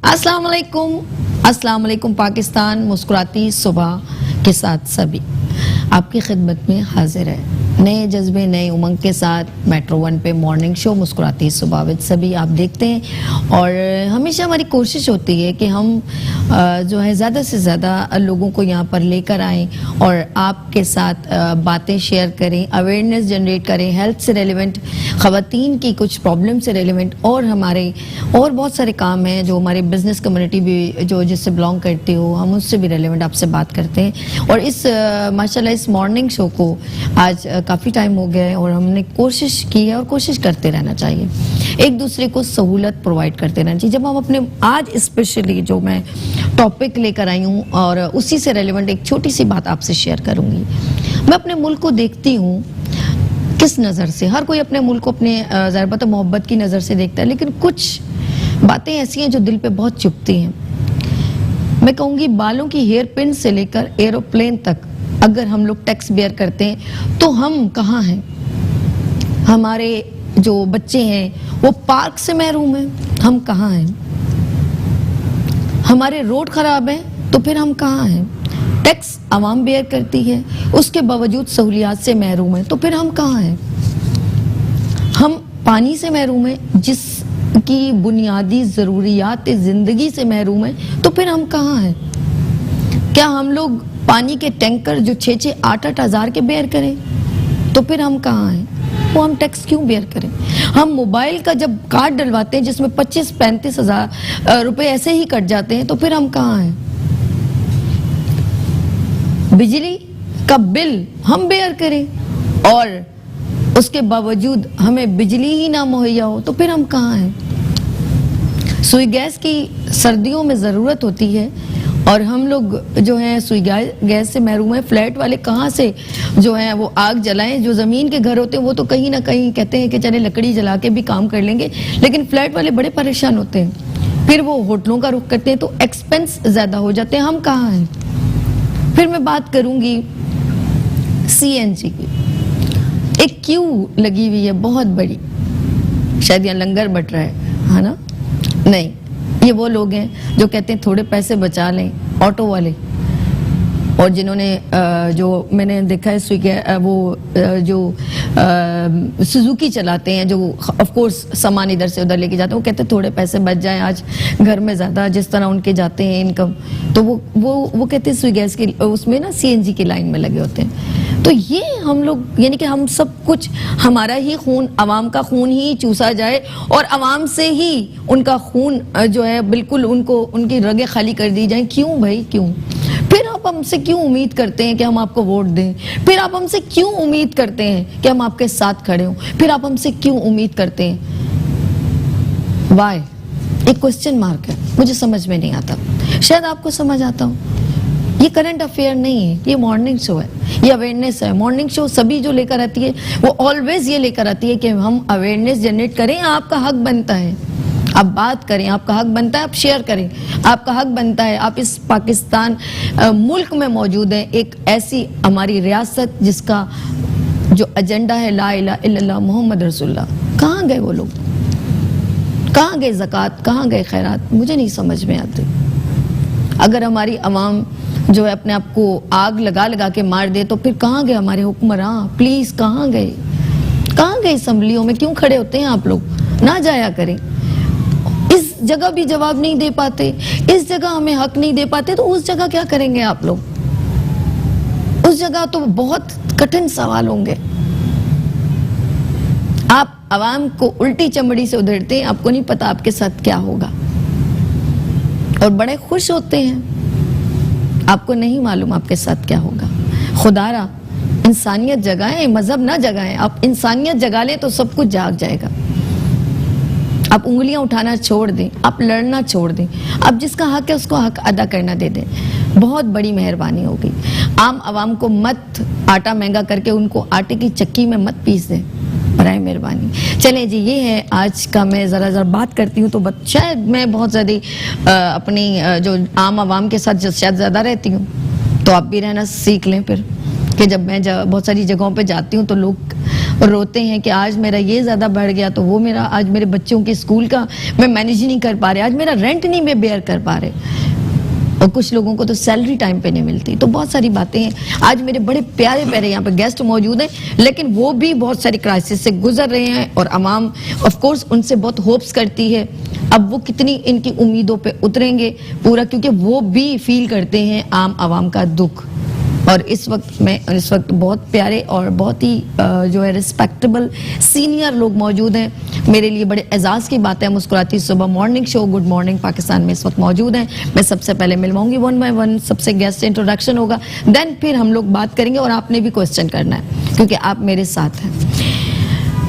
अस्सलाम वालेकुम पाकिस्तान, मुस्कुराती सुबह के साथ सभी आपकी खिदमत में हाजिर है। नए जज्बे नए उमंग के साथ मेट्रो वन पे मॉर्निंग शो मुस्कुराती सुबह विद सभी आप देखते हैं। और हमेशा हमारी कोशिश होती है कि हम जो है ज़्यादा से ज़्यादा लोगों को यहाँ पर लेकर आएँ और आपके साथ बातें शेयर करें, अवेयरनेस जनरेट करें, हेल्थ से रेलिवेंट, ख़वातीन की कुछ प्रॉब्लम से रेलिवेंट, और हमारे और बहुत सारे काम हैं जो हमारे बिजनेस कम्युनिटी भी जो जिससे बिलोंग करती हो, हम उससे भी रेलिवेंट आपसे बात करते हैं। और इस माशाल्लाह इस मॉर्निंग शो को आज काफ़ी टाइम हो गया है और हमने कोशिश की है और कोशिश करते रहना चाहिए, एक दूसरे को सहूलत प्रोवाइड करते रहना चाहिए। जब हम अपने आज स्पेशली जो मैं टॉपिक लेकर आई हूँ और उसी से रेलिवेंट एक छोटी सी बात आपसे शेयर करूँगी। मैं अपने मुल्क को देखती हूँ किस नज़र से, हर कोई अपने मुल्क को अपने ज़रबत मोहब्बत की नज़र से देखता है, लेकिन कुछ बातें ऐसी हैं जो दिल पे बहुत चुभती हैं। मैं कहूँगी बालों की हेयर पिन से लेकर एरोप्लेन तक अगर हम लोग टैक्स बेयर करते हैं तो हम कहाँ हैं? हमारे जो बच्चे हैं वो पार्क से महरूम हैं, हम कहाँ हैं? हमारे रोड खराब हैं तो फिर हम कहाँ हैं? टैक्स आवाम बेयर करती है, उसके बावजूद सहूलियात से महरूम है तो फिर हम कहाँ हैं? हम पानी से महरूम हैं, जिसकी बुनियादी ज़रूरियात ज़िंदगी से महरूम है तो फिर हम कहाँ हैं? क्या हम लोग पानी के टैंकर जो 6-8 हज़ार के बेयर करें तो फिर हम कहाँ हैं? वो हम टैक्स क्यों बेयर करें? हम मोबाइल का जब कार्ड डलवाते हैं जिसमें 25-35 हज़ार रुपए ऐसे ही कट जाते हैं तो फिर हम कहाँ हैं? बिजली का बिल हम बेयर करें और उसके बावजूद हमें बिजली ही ना मुहैया हो तो फिर हम कहाँ हैं? सुई गैस की सर्दियों में ज़रूरत होती है और हम लोग जो हैं सुई गैस से महरूम हैं। फ्लैट वाले कहाँ से जो है वो आग जलाएं? जो ज़मीन के घर होते हैं वो तो कहीं ना कहीं कहते हैं कि चले लकड़ी जला के भी काम कर लेंगे, लेकिन फ्लैट वाले बड़े परेशान होते हैं, फिर वो होटलों का रुख करते हैं तो एक्सपेंस ज़्यादा हो जाते हैं। हम कहाँ हैं? फिर मैं बात करूँगी CNG की। एक क्यू लगी हुई है बहुत बड़ी, शायद यहाँ लंगर बट रहा है ना? नहीं, ये वो लोग हैं जो कहते हैं थोड़े पैसे बचा लें, ऑटो वाले, और जिन्होंने जो मैंने देखा है वो जो सुजुकी चलाते हैं, जो ऑफ कोर्स सामान इधर से उधर लेके जाते हैं, वो कहते हैं थोड़े पैसे बच जाएं आज घर में ज़्यादा जिस तरह उनके जाते हैं इनकम, तो वो कहते हैं स्विगी गैस की उसमें ना CNG की लाइन में लगे होते हैं। तो ये हम लोग यानी कि हम सब कुछ हमारा ही खून, आवाम का खून ही चूसा जाए और आवाम से ही उनका खून जो है बिल्कुल उनको उनकी रगें खाली कर दी जाएं। क्यों भाई क्यों? फिर आप हमसे क्यों उम्मीद करते हैं कि हम आपको वोट दें? फिर आप हमसे क्यों उम्मीद करते हैं कि हम आपके साथ खड़े हों? फिर आप हमसे क्यों उम्मीद करते हैं? वाई? एक क्वेश्चन मार्क है, मुझे समझ में नहीं आता, शायद आपको समझ आता हो। ये करंट अफेयर नहीं है, ये मॉर्निंग शो है, ये अवेयरनेस है। मॉर्निंग शो सभी जो लेकर आती है वो ऑलवेज ये लेकर आती है कि हम अवेयरनेस जनरेट करें। आपका हक बनता है आप बात करें, आपका हक बनता है आप शेयर करें, आपका हक बनता है आप इस पाकिस्तान मुल्क में मौजूद हैं, एक ऐसी हमारी रियासत जिसका जो एजेंडा है ला इलाहा इल्लल्लाह मोहम्मद रसूलुल्लाह। कहाँ गए वो लोग? कहाँ गए ज़कात? कहाँ गए खैरात? मुझे नहीं समझ में आती। अगर हमारी अवाम जो है अपने आप को आग लगा लगा के मार दे तो फिर कहाँ गए हमारे हुक्मरान? प्लीज कहाँ गए? कहाँ गए? असम्बलियों में क्यों खड़े होते हैं आप लोग? ना जाया करें। इस जगह भी जवाब नहीं दे पाते, इस जगह हमें हक नहीं दे पाते, तो उस जगह क्या करेंगे आप लोग? उस जगह तो बहुत कठिन सवाल होंगे। आप आवाम को उल्टी चमड़ी से उधेड़ते हैं, आपको नहीं पता आपके साथ क्या होगा, और बड़े खुश होते हैं, आपको नहीं मालूम आपके साथ क्या होगा। खुदारा इंसानियत जगाएं, मजहब ना जगाएं। आप इंसानियत जगा लें तो सब कुछ जाग जाएगा। आप उंगलियां उठाना छोड़ दें, आप लड़ना छोड़ दें, आप जिसका हक है उसको हक अदा करना दे दें, बहुत बड़ी मेहरबानी होगी। आम आवाम को मत आटा महंगा करके उनको आटे की चक्की में मत पीस दें, बराए मेहरबानी। चलें जी, ये है आज का। मैं ज़रा बहुत करती हूँ तो शायद मैं बहुत ज़्यादा अपनी जो आम आवाम के साथ शायद ज़्यादा रहती हूँ, तो आप भी रहना सीख लें फिर, कि जब मैं बहुत सारी जगहों पे जाती हूँ तो लोग रोते हैं कि आज मेरा ये ज़्यादा बढ़ गया, तो वो मेरा, आज मेरे बच्चों के स्कूल का मैं मैनेज नहीं कर पा रहे, आज मेरा रेंट नहीं मैं बेयर कर पा रहे, और कुछ लोगों को तो सैलरी टाइम पे नहीं मिलती। तो बहुत सारी बातें हैं। आज मेरे बड़े प्यारे प्यारे यहाँ पे गेस्ट मौजूद हैं, लेकिन वो भी बहुत सारी क्राइसिस से गुजर रहे हैं और अवाम ऑफ कोर्स उनसे बहुत होप्स करती है। अब वो कितनी इनकी उम्मीदों पे उतरेंगे पूरा, क्योंकि वो भी फील करते हैं आम आवाम का दुख। और इस वक्त बहुत प्यारे और बहुत ही जो है रिस्पेक्टेबल सीनियर लोग मौजूद हैं। मेरे लिए बड़े एजाज की बात है, मुस्कुराती सुबह morning show good morning Pakistan में इस वक्त मौजूद हैं। मैं सबसे पहले मिलवाऊंगी वन बाय वन, सबसे गेस्ट इंट्रोडक्शन होगा, देन फिर हम लोग बात करेंगे और आपने भी क्वेश्चन करना है क्योंकि आप मेरे साथ हैं।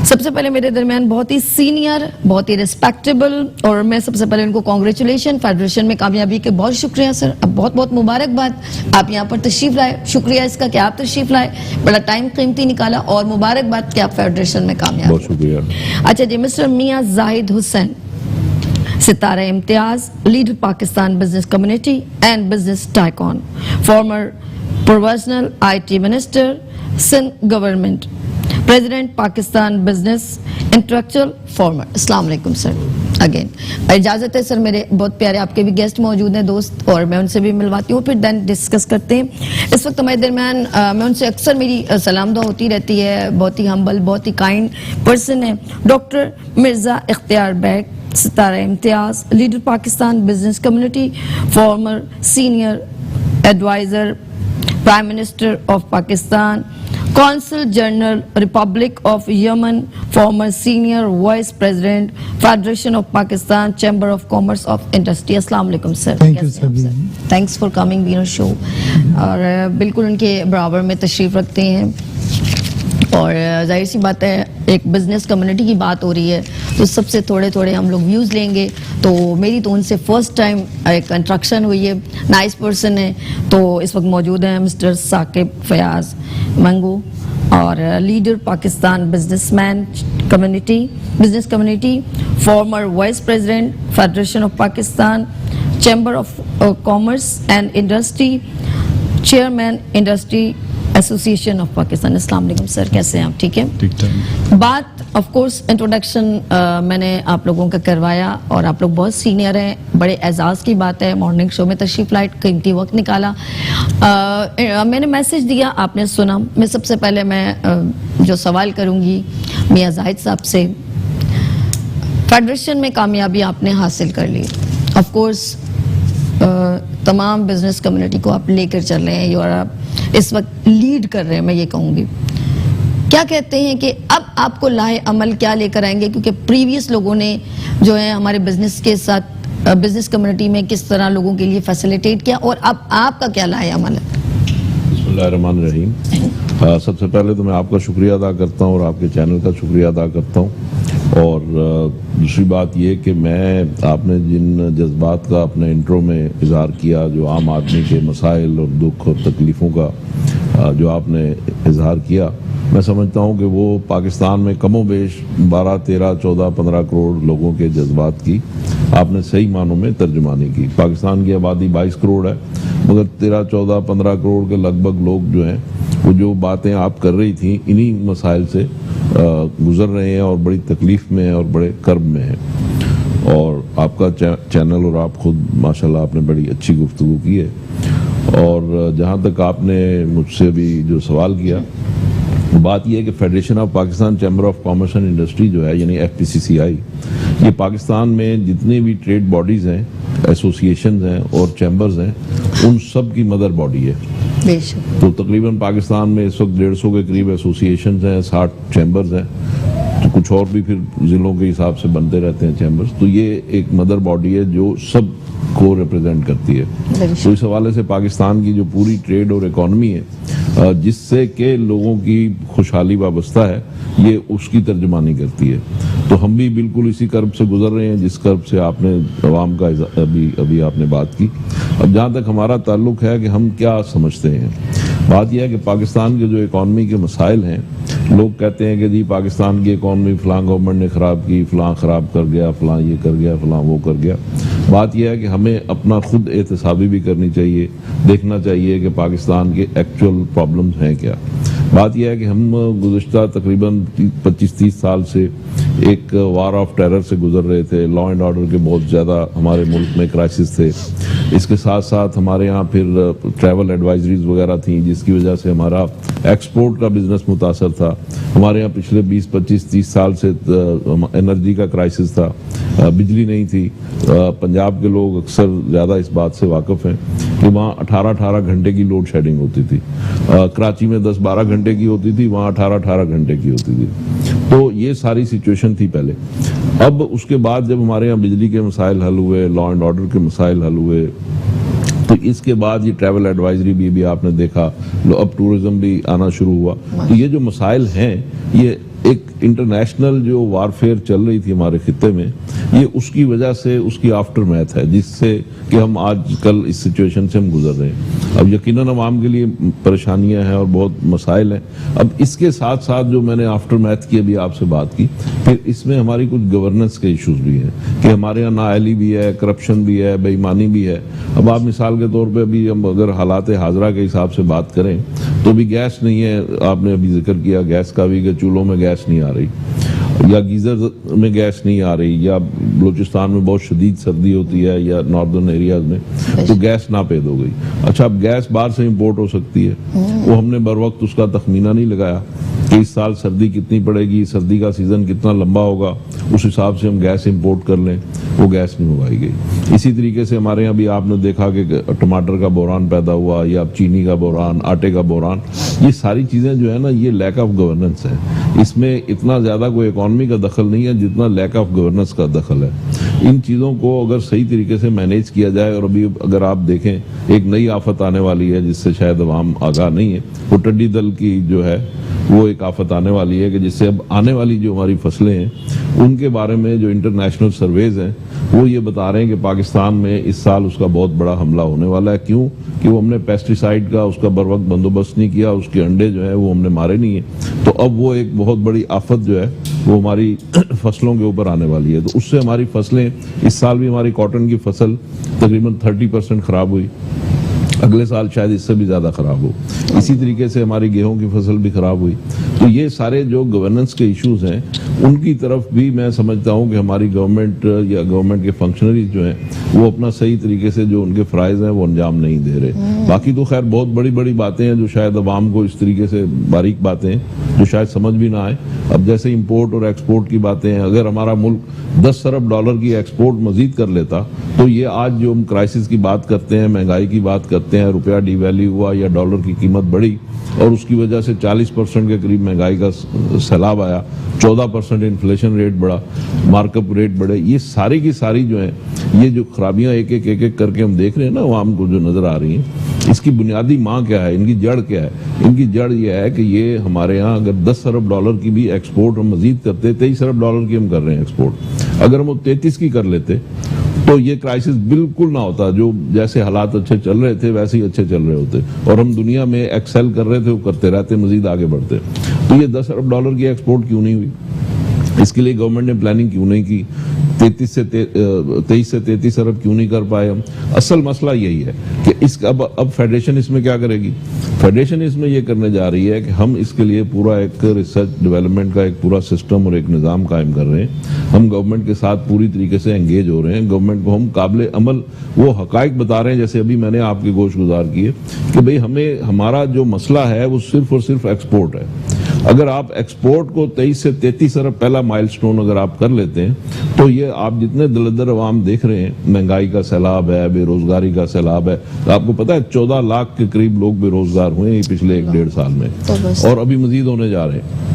सबसे पहले मेरे दरमियान बहुत ही सीनियर, बहुत ही रिस्पेक्टेबल, और मैं सबसे पहले उनको कांग्रेचुलेशन, फेडरेशन में कामयाबी के बहुत शुक्रिया सर, अब बहुत बहुत मुबारकबाद, आप यहाँ पर तशरीफ लाए, शुक्रिया इसका कि आप तशरीफ लाए, बड़ा टाइम कीमती निकाला, और मुबारकबाद कि आप फेडरेशन में कामयाब। बहुत शुक्रिया। अच्छा जी, mister Mian Zahid Hussain, Sitara Imtiaz, leader Pakistan business community and business tycoon, former provincial IT minister, Sindh government, president Pakistan business intellectual former. अस्सलाम वालेकुम सर अगेन। इजाजत है सर, मेरे बहुत प्यारे आपके भी गेस्ट मौजूद हैं दोस्त, और मैं उनसे भी मिलवाती हूँ, फिर देन डिस्कस करते हैं। इस वक्त हमारे दरमियान मैं उनसे अक्सर मेरी सलाम दुआ होती रहती है, बहुत ही हम्बल, बहुत ही काइंड पर्सन है doctor Mirza Ikhtiar Baig, Sitara Imtiaz, leader Pakistan business community, former senior adviser prime minister of Pakistan, consul general republic of Yemen, former senior vice president federation of Pakistan chamber of commerce of industry. अस्सलाम वालेकुम sir. Thank you sir, thanks for coming be on show. और बिल्कुल उनके बराबर में तशरीफ रखते हैं, और जाहिर सी बात है एक बिजनेस कम्युनिटी की बात हो रही है तो सबसे थोड़े थोड़े हम लोग व्यूज़ लेंगे। तो मेरी तो उनसे फर्स्ट टाइम एक इंट्रैक्शन हुई है, नाइस पर्सन है। तो इस वक्त मौजूद हैं मिस्टर साकिब फयाज मंगू, और leader Pakistan businessman community, business community, farmer vice president federation of Pakistan chamber of commerce and industry, chairman industry association of Pakistan. अस्सलाम वालेकुम सर, कैसे हैं आप? ठीक है, ठीक ठाक। बात ऑफ कोर्स इंट्रोडक्शन मैंने आप लोगों का करवाया, और आप लोग बहुत सीनियर हैं, बड़े एजाज की बात है, मॉर्निंग शो में तशरीफ लाए, कीमती वक्त निकाला। मैंने मैसेज दिया, आपने सुना। मैं सबसे पहले मैं जो सवाल करूंगी मियां जाहिद साहब से, फेडरेशन में कामयाबी आपने हासिल कर ली, ऑफ कोर्स तमाम बिजनेस कम्युनिटी को आप लेकर चल रहे हैं, और इस वक्त लीड कर रहे हैं, मैं ये कहूँगी। क्या कहते हैं कि अब आपको लाहे अमल क्या लेकर आएंगे, क्योंकि प्रीवियस लोगों ने जो है हमारे बिजनेस के साथ, बिजनेस कम्युनिटी में किस तरह लोगों के लिए फैसिलिटेट किया, और अब आपका क्या लाहे अमल है? बिस्मिल्लाहिर्रहमानिर्रहीम। सबसे पहले तो मैं आपका शुक्रिया अदा करता हूँ और आपके चैनल का शुक्रिया अदा करता हूँ। और दूसरी बात ये कि मैं, आपने जिन जज्बात का अपने इंट्रो में इजहार किया, जो आम आदमी के मसाइल और दुख और तकलीफ़ों का जो आपने इजहार किया, मैं समझता हूँ कि वो पाकिस्तान में कमो बेश 12, 13, 14, 15 करोड़ लोगों के जज्बात की आपने सही मानों में तर्जुमानी की। पाकिस्तान की आबादी 22 करोड़ है, मगर 13, 14, 15 करोड़ के लगभग लोग जो हैं, वो जो बातें आप कर रही थी, इन्हीं मसाइल से गुजर रहे हैं और बड़ी तकलीफ़ में हैं और बड़े कर्ब में हैं। और आपका चैनल और आप खुद माशाल्लाह आपने बड़ी अच्छी गुफ्तगू की है। और जहाँ तक आपने मुझसे भी जो सवाल किया, बात यह है कि federation of Pakistan chamber of commerce and industry जो है, यानी FPCCI, ये पाकिस्तान में जितने भी ट्रेड बॉडीज़ हैं, एसोसिएशंस हैं और चैम्बर्स हैं, उन सब की मदर बॉडी है। तो तकरीबन पाकिस्तान में इस वक्त 150 के करीब एसोसिएशंस हैं, 60 चैम्बर्स हैं, तो कुछ और भी फिर ज़िलों के हिसाब से बनते रहते हैं चैम्बर्स। तो ये एक मदर बॉडी है जो सब को रिप्रेजेंट करती है। तो इस हवाले से पाकिस्तान की जो पूरी ट्रेड और इकॉनमी है, जिससे के लोगों की खुशहाली वाबस्ता है, ये उसकी तर्जुमानी करती है। तो हम भी बिल्कुल इसी कर्ब से गुजर रहे हैं जिस कर्ब से आपने अवाम का अभी आपने बात की। अब जहाँ तक हमारा ताल्लुक है कि हम क्या समझते हैं, बात यह है कि पाकिस्तान के जो इकॉनमी के मसाइल हैं, लोग कहते हैं कि जी पाकिस्तान की इकॉनमी फ़लाँ गवर्नमेंट ने ख़राब की, फ़लाँ ख़राब कर गया, फ़लाँ ये कर गया, फ़लाँ वो कर गया। बात यह है कि हमें अपना खुद एहतसाबी भी करनी चाहिए, देखना चाहिए कि पाकिस्तान के एक्चुअल प्रॉब्लम्स हैं क्या। बात यह है कि हम गुज़िश्ता तकरीबन 25-30 साल से एक वार ऑफ टेरर से गुजर रहे थे। लॉ एंड ऑर्डर के बहुत ज़्यादा हमारे मुल्क में क्राइसिस थे। इसके साथ साथ हमारे यहाँ फिर ट्रैवल एडवाइजरीज वगैरह थी, जिसकी वजह से हमारा एक्सपोर्ट का बिजनेस मुतासर था। हमारे यहाँ पिछले 20-25-30 साल से एनर्जी का क्राइसिस था, बिजली नहीं थी। पंजाब के लोग अक्सर ज़्यादा इस बात से वाकिफ़ हैं कि वहाँ 18-18 घंटे की लोड शेडिंग होती थी। कराची में 10-12 घंटे की होती थी, वहाँ 18-18 घंटे की होती थी। तो ये सारी सिचुएशन थी पहले। अब उसके बाद जब हमारे यहाँ बिजली के मसाइल हल हुए, लॉ एंड ऑर्डर के मसाइल हल हुए, तो इसके बाद ये ट्रैवल एडवाइजरी भी आपने देखा, अब टूरिज्म भी आना शुरू हुआ। तो ये जो मसाइल हैं, ये एक इंटरनेशनल जो वारफेयर चल रही थी हमारे खित्ते में, ये उसकी वजह से उसकी आफ्टर मैथ है, जिससे कि हम आज कल इस सिचुएशन से हम गुजर रहे हैं। अब यकीनन अवाम के लिए परेशानियां हैं और बहुत मसाइल हैं। अब इसके साथ साथ जो मैंने आफ्टर मैथ की अभी आपसे बात की, फिर इसमें हमारी कुछ गवर्नेंस के इश्यूज भी हैं कि हमारे यहाँ नाअहली भी है, करप्शन भी है, बेईमानी भी है। अब आप मिसाल के तौर पर अभी हम अगर हालात हाजरा के हिसाब से बात करें तो भी गैस नहीं है। आपने अभी जिक्र किया गैस का भी कि चूल्हों में गैस नहीं आ रही, या गीजर में गैस नहीं आ रही, या बलूचिस्तान में बहुत शदीद सर्दी होती है, या नॉर्दर्न एरियाज में तो गैस नापेद हो गई। अच्छा, अब गैस बाहर से इंपोर्ट हो सकती है, वो हमने बर वक्त उसका तखमीना नहीं लगाया कि इस साल सर्दी कितनी पड़ेगी, सर्दी का सीजन कितना लंबा होगा, उस हिसाब से हम गैस इंपोर्ट कर लें, वो गैस नहीं मंगाई गई। इसी तरीके से हमारे यहाँ भी आपने देखा कि टमाटर का बहरान पैदा हुआ, या चीनी का बहरान, आटे का बहरान। ये सारी चीज़ें जो है ना, ये लैक ऑफ गवर्नेंस है। इसमें इतना ज़्यादा कोई इकॉनमी का दखल नहीं है जितना लैक ऑफ गवर्नेंस का दखल है। इन चीज़ों को अगर सही तरीके से मैनेज किया जाए, और अभी अगर आप देखें एक नई आफत आने वाली है जिससे शायद अवाम आगाह नहीं है, वो टिड्डी दल की जो है वो एक आफत आने वाली है कि जिससे अब आने वाली जो हमारी फसलें हैं उनके बारे में जो इंटरनेशनल सर्वेज हैं वो ये बता रहे हैं कि पाकिस्तान में इस साल उसका बहुत बड़ा हमला होने वाला है। क्यों? कि वो हमने पेस्टिसाइड का उसका बर वक्त बंदोबस्त नहीं किया, उसके अंडे जो है वो हमने मारे नहीं है। तो अब वो एक बहुत बड़ी आफत जो है वो हमारी फसलों के ऊपर आने वाली है। तो उससे हमारी फसलें, इस साल भी हमारी कॉटन की फसल तकरीबन 30% खराब हुई, अगले साल शायद इससे भी ज़्यादा ख़राब हो। इसी तरीके से हमारी गेहूं की फसल भी ख़राब हुई। तो ये सारे जो गवर्नेंस के इश्यूज हैं उनकी तरफ भी मैं समझता हूं कि हमारी गवर्नमेंट या गवर्नमेंट के फंक्शनरीज जो हैं वो अपना सही तरीके से जो उनके फ़राइज़ हैं वो अंजाम नहीं दे रहे। बाकी तो खैर बहुत बड़ी बड़ी बातें हैं जो शायद अवाम को इस तरीके से बारीक बातें हैं जो शायद समझ भी ना आए। अब जैसे इम्पोर्ट और एक्सपोर्ट की बातें हैं, अगर हमारा मुल्क 10 अरब डॉलर की एक्सपोर्ट मजीद कर लेता तो ये आज जो हम क्राइसिस की बात करते हैं, महंगाई की बात करते हैं, रुपया डिवैल्यू हुआ या डॉलर की कीमत बढ़ी और उसकी वजह से 40% के करीब महंगाई का सैलाब आया, 14% इन्फ्लेशन रेट बढ़ा, मार्कअप रेट बढ़े, ये सारी की सारी जो है ये जो खराबियां एक एक करके हम देख रहे हैं ना आवाम को जो नजर आ रही हैं, इसकी बुनियादी माँ क्या है, इनकी जड़ क्या है? इनकी जड़ ये है कि ये हमारे यहाँ अगर 10 अरब डॉलर की भी एक्सपोर्ट हम मजीद करते, 23 अरब डॉलर की हम कर रहे हैं एक्सपोर्ट, अगर हम वो 33 की कर लेते तो ये क्राइसिस बिल्कुल ना होता। जो जैसे हालात अच्छे चल रहे थे वैसे ही अच्छे चल रहे होते और हम दुनिया में एक्सेल कर रहे थे, वो करते रहते, मजीद आगे बढ़ते। तो ये 10 अरब डॉलर की एक्सपोर्ट क्यों नहीं हुई? इसके लिए गवर्नमेंट ने प्लानिंग क्यों नहीं की? 23 से 33 अरब क्यों नहीं कर पाए हम? असल मसला यही है कि इस अब फेडरेशन इसमें क्या करेगी? फेडरेशन इसमें ये करने जा रही है कि हम इसके लिए पूरा एक रिसर्च डेवलपमेंट का एक पूरा सिस्टम और एक निज़ाम कायम कर रहे हैं। हम गवर्नमेंट के साथ पूरी तरीके से एंगेज हो रहे हैं, गवर्नमेंट को हम काबिल अमल वो हकाइक बता रहे हैं। जैसे अभी मैंने आपके गोश गुजार किए कि भाई हमें हमारा जो मसला है वो सिर्फ और सिर्फ एक्सपोर्ट है। अगर आप एक्सपोर्ट को 23 से 33 अरब पहला माइलस्टोन अगर आप कर लेते हैं तो ये आप जितने दलदर अवाम देख रहे हैं, महंगाई का सैलाब है, बेरोजगारी का सैलाब है, तो आपको पता है 14 लाख के करीब लोग बेरोजगार हुए हैं पिछले 1-1.5 साल में और अभी मजीद होने जा रहे हैं।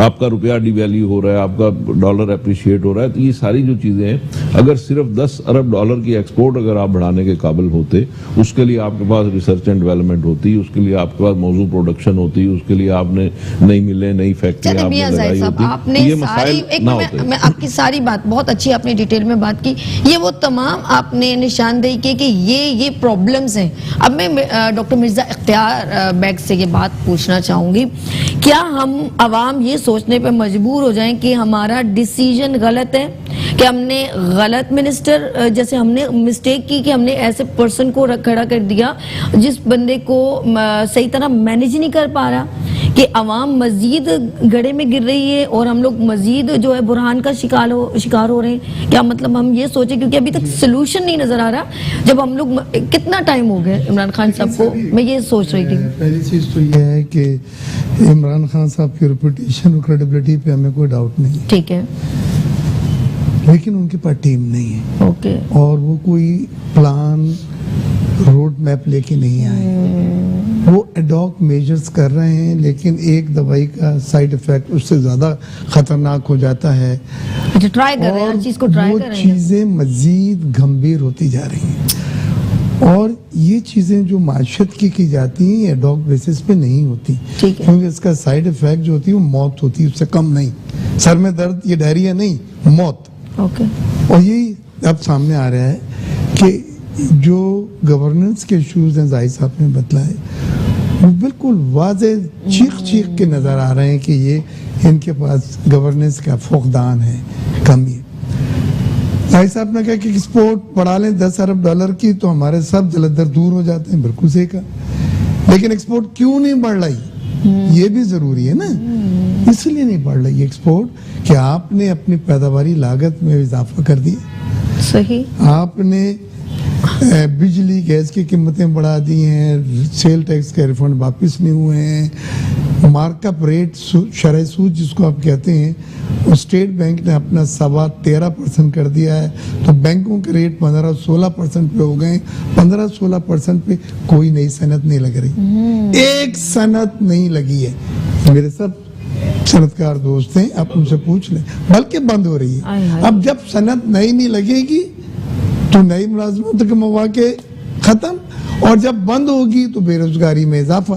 आपका रुपया डिवैल्यू हो रहा है, आपका डॉलर अप्रिशिएट हो रहा है। तो ये सारी जो चीज़ें हैं, अगर सिर्फ 10 अरब डॉलर की एक्सपोर्ट अगर आप बढ़ाने के काबिल होते, उसके लिए आपके पास रिसर्च एंड डेवलपमेंट होती, उसके लिए आपके पास मौजू प्रोडक्शन होती, उसके लिए आपने नई मिलें, नई फैक्ट्री आपने लगाई होती, आपने ये मसाइल ना होते। मैं आपकी सारी बात बहुत अच्छी आपने डिटेल में बात की, ये वो तमाम आपने निशानदेही की कि ये प्रॉब्लम्स हैं। अब मैं डॉक्टर मिर्जा इख्तियार बैग से ये बात पूछना चाहूंगी, क्या हम आवाम ये सोचने पे मजबूर हो जाएं कि हमारा डिसीजन गलत है, कि हमने गलत मिनिस्टर, जैसे हमने मिस्टेक की कि हमने ऐसे पर्सन को खड़ा कर दिया जिस बंदे को सही तरह मैनेज नहीं कर पा रहा, कि अवाम मजीद गड्ढे में गिर रही है और हम लोग मजीद जो है बुरहान का शिकार हो रहे हैं? क्या मतलब हम ये सोचे, क्योंकि अभी तक सोल्यूशन नहीं नजर आ रहा। जब हम लोग कितना टाइम हो गया इमरान खान साहब को, मैं ये सोच रही थी। पहली चीज तो ये है कि इमरान खान साहब की रेपुटेशन और क्रेडिबिलिटी पे हमें कोई डाउट नहीं, ठीक है, लेकिन उनके पास टीम नहीं है ओके, और वो कोई प्लान रोड मैप लेके नहीं आए। वो एडॉक मेजर्स कर रहे हैं, लेकिन एक दवाई का साइड इफेक्ट उससे ज्यादा खतरनाक हो जाता है अच्छा ट्राई कर रहे हैं, हर चीज को ट्राई वो कर रहे हैं। चीजें मजीद गंभीर होती जा रही हैं और ये चीजें जो माशत की जाती हैं ये एडॉक बेसिस पे नहीं होती, ठीक है। क्योंकि इसका साइड इफेक्ट जो होती है वो मौत होती है, उससे कम नहीं। सर में दर्द, ये डायरिया नहीं, मौत। ओके, और यही अब सामने आ रहा है कि जो गवर्नेंस के इश्यूज हैं जाहिद साहब ने बतलाए, वो बिल्कुल वाजे चीख के नजर आ रहे हैं कि ये इनके पास गवर्नेंस का फुकदान है, कमी है। जाहिद साहब ने कहा कि एक्सपोर्ट बढ़ा लें 10 अरब डॉलर की तो हमारे सब जलंधर दूर हो जाते हैं, बिल्कुल सही कहा, लेकिन एक्सपोर्ट क्यों नहीं बढ़ रही ये भी जरूरी है ना। इसलिए नहीं बढ़ रही एक्सपोर्ट कि आपने अपनी पैदावारी लागत में इजाफा कर दिया, सही, आपने बिजली गैस की कीमतें बढ़ा दी हैं, सेल टैक्स के रिफंड वापस नहीं हुए हैं, मार्कअप रेट शरह सूद जिसको आप कहते हैं वो स्टेट बैंक ने अपना 13.25% कर दिया है, तो बैंकों के रेट 15-16% पे हो गए। 15-16% पे कोई नई सनत नहीं लग रही, एक सनत नहीं लगी है। मेरे सब सनतकार दोस्त हैं, आप उनसे पूछ लें, बल्कि बंद हो रही है। अब जब सनत नई नहीं लगेगी तो नई मुलाजमत के मौके खत्म, और जब बंद होगी तो बेरोजगारी में इजाफा।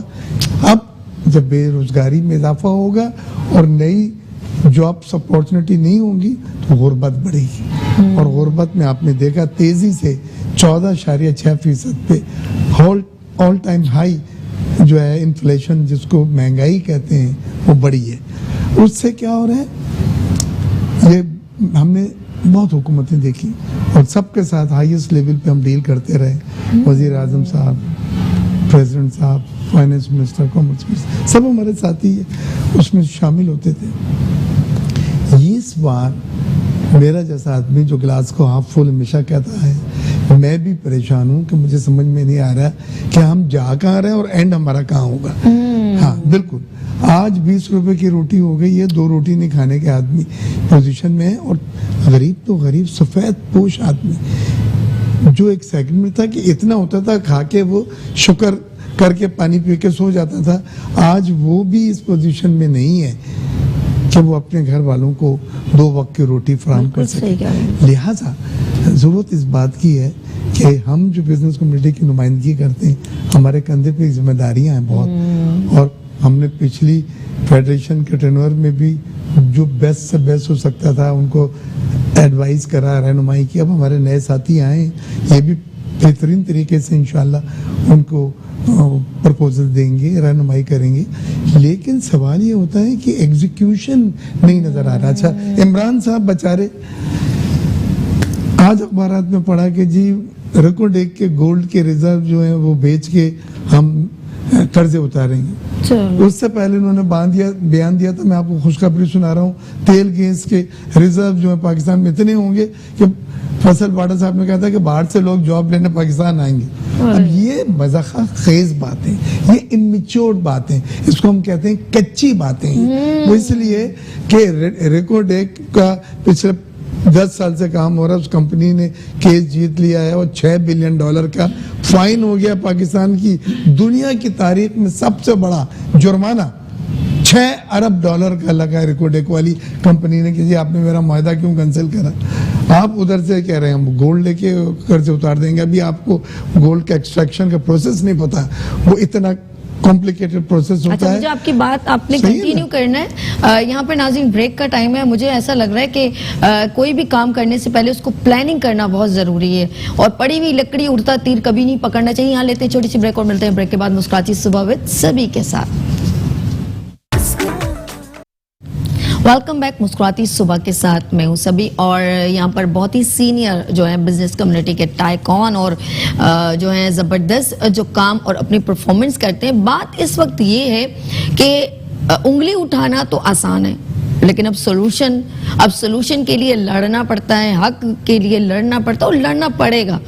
अब जब बेरोजगारी में इजाफा होगा और नई जॉब्स अपॉर्चुनिटी नहीं होंगी तो गुर्बत बढ़ेगी, और गुर्बत में आपने देखा तेजी से 14.6% पे ऑल टाइम हाई जो है इन्फ्लेशन जिसको महंगाई कहते हैं वो बढ़ी है। उससे क्या हो रहा है, ये हमने बहुत हुकूमतें देखी और सबके साथ हाईएस्ट लेवल पे हम डील करते रहे। वजीर आजम साहब, प्रेसिडेंट साहब, फाइनेंस मिनिस्टर, कॉमर्स मिनिस्टर, सब हमारे साथी उसमें शामिल होते थे। इस बार मेरा जैसा आदमी जो गिलास को हाफ फुल हमेशा कहता है, मैं भी परेशान हूँ कि मुझे समझ में नहीं आ रहा कि हम जा कहाँ रहे हैं और एंड हमारा कहाँ होगा। हाँ बिल्कुल, आज 20 रुपए की रोटी हो गई है, 2 रोटी नहीं खाने के आदमी पोजीशन में है, और गरीब तो गरीब सफेद पोश आदमी जो एक सेकंड में था कि इतना होता था खा के वो शुक्र करके पानी पी के सो जाता था, आज वो भी इस पोजीशन में नहीं है कि वो अपने घर वालों को 2 वक्त की रोटी फराहम कर सके। लिहाजा जरूरत इस बात की है कि हम जो बिजनेस कम्युनिटी की नुमाइंदगी करते हैं, हमारे कंधे पे जिम्मेदारियां हैं बहुत, और हमने पिछली फेडरेशन के टेन्योर में भी जो बेस्ट से बेस्ट हो सकता था उनको एडवाइस करा, रहनुमाई की। अब हमारे नए साथी आए, ये भी बेहतरीन तरीके से इंशाल्लाह उनको प्रपोजल देंगे, रहनुमाई करेंगे, लेकिन सवाल ये होता है कि एग्जीक्यूशन नहीं नजर आ रहा। अच्छा, इमरान साहब बेचारे, आज अखबारात में पढ़ा कि जी रिकॉर्ड देख के गोल्ड के रिजर्व जो है वो बेच के हम कर्जे उतारेंगे। उससे पहले उन्होंने बयान दिया था, मैं आपको खुशखबरी सुना रहा हूँ, तेल गैस के रिजर्व जो है पाकिस्तान में इतने होंगे कि फसल बाड़ा साहब ने कहा था कि बाहर से लोग जॉब लेने पाकिस्तान आएंगे। अब ये मज़ाक़ खेज बातें, ये इमेच्योर बातें, इसको हम कहते हैं कच्ची बातें। वो इसलिए कि रिकॉर्ड एक का पिछले 10 साल से काम हो रहा है, उस कंपनी ने केस जीत लिया है और $6 बिलियन का फाइन हो गया। पाकिस्तान की दुनिया की तारीख में सबसे बड़ा जुर्माना $6 अरब का लगा रिकॉर्डेक वाली कंपनी ने कि जी आपने मेरा मुआहदा क्यों कैंसिल करा। आप उधर से कह रहे हैं हम गोल्ड लेके कर्जे उतार देंगे। अभी आपको गोल्ड का एक्सट्रैक्शन का प्रोसेस नहीं पता, वो इतना कॉम्प्लिकेटेड प्रोसेस होता है। मुझे आपकी बात आपने कंटिन्यू करना है। यहाँ पर नाज़रीन ब्रेक का टाइम है। मुझे ऐसा लग रहा है कि कोई भी काम करने से पहले उसको प्लानिंग करना बहुत जरूरी है, और पड़ी हुई लकड़ी उड़ता तीर कभी नहीं पकड़ना चाहिए। यहाँ लेते हैं छोटी सी ब्रेक और मिलते हैं ब्रेक के बाद मुस्कुराती सुबह विद सभी के साथ। वेलकम बैक मुस्कुराती सुबह के साथ, मैं हूँ सभी, और यहाँ पर बहुत ही सीनियर जो है बिजनेस कम्युनिटी के टाइकॉन और जो है ज़बरदस्त जो काम और अपनी परफॉर्मेंस करते हैं। बात इस वक्त ये है कि उंगली उठाना तो आसान है, लेकिन अब सोल्यूशन के लिए लड़ना पड़ता है, हक के लिए लड़ना पड़ता है और लड़ना पड़ेगा,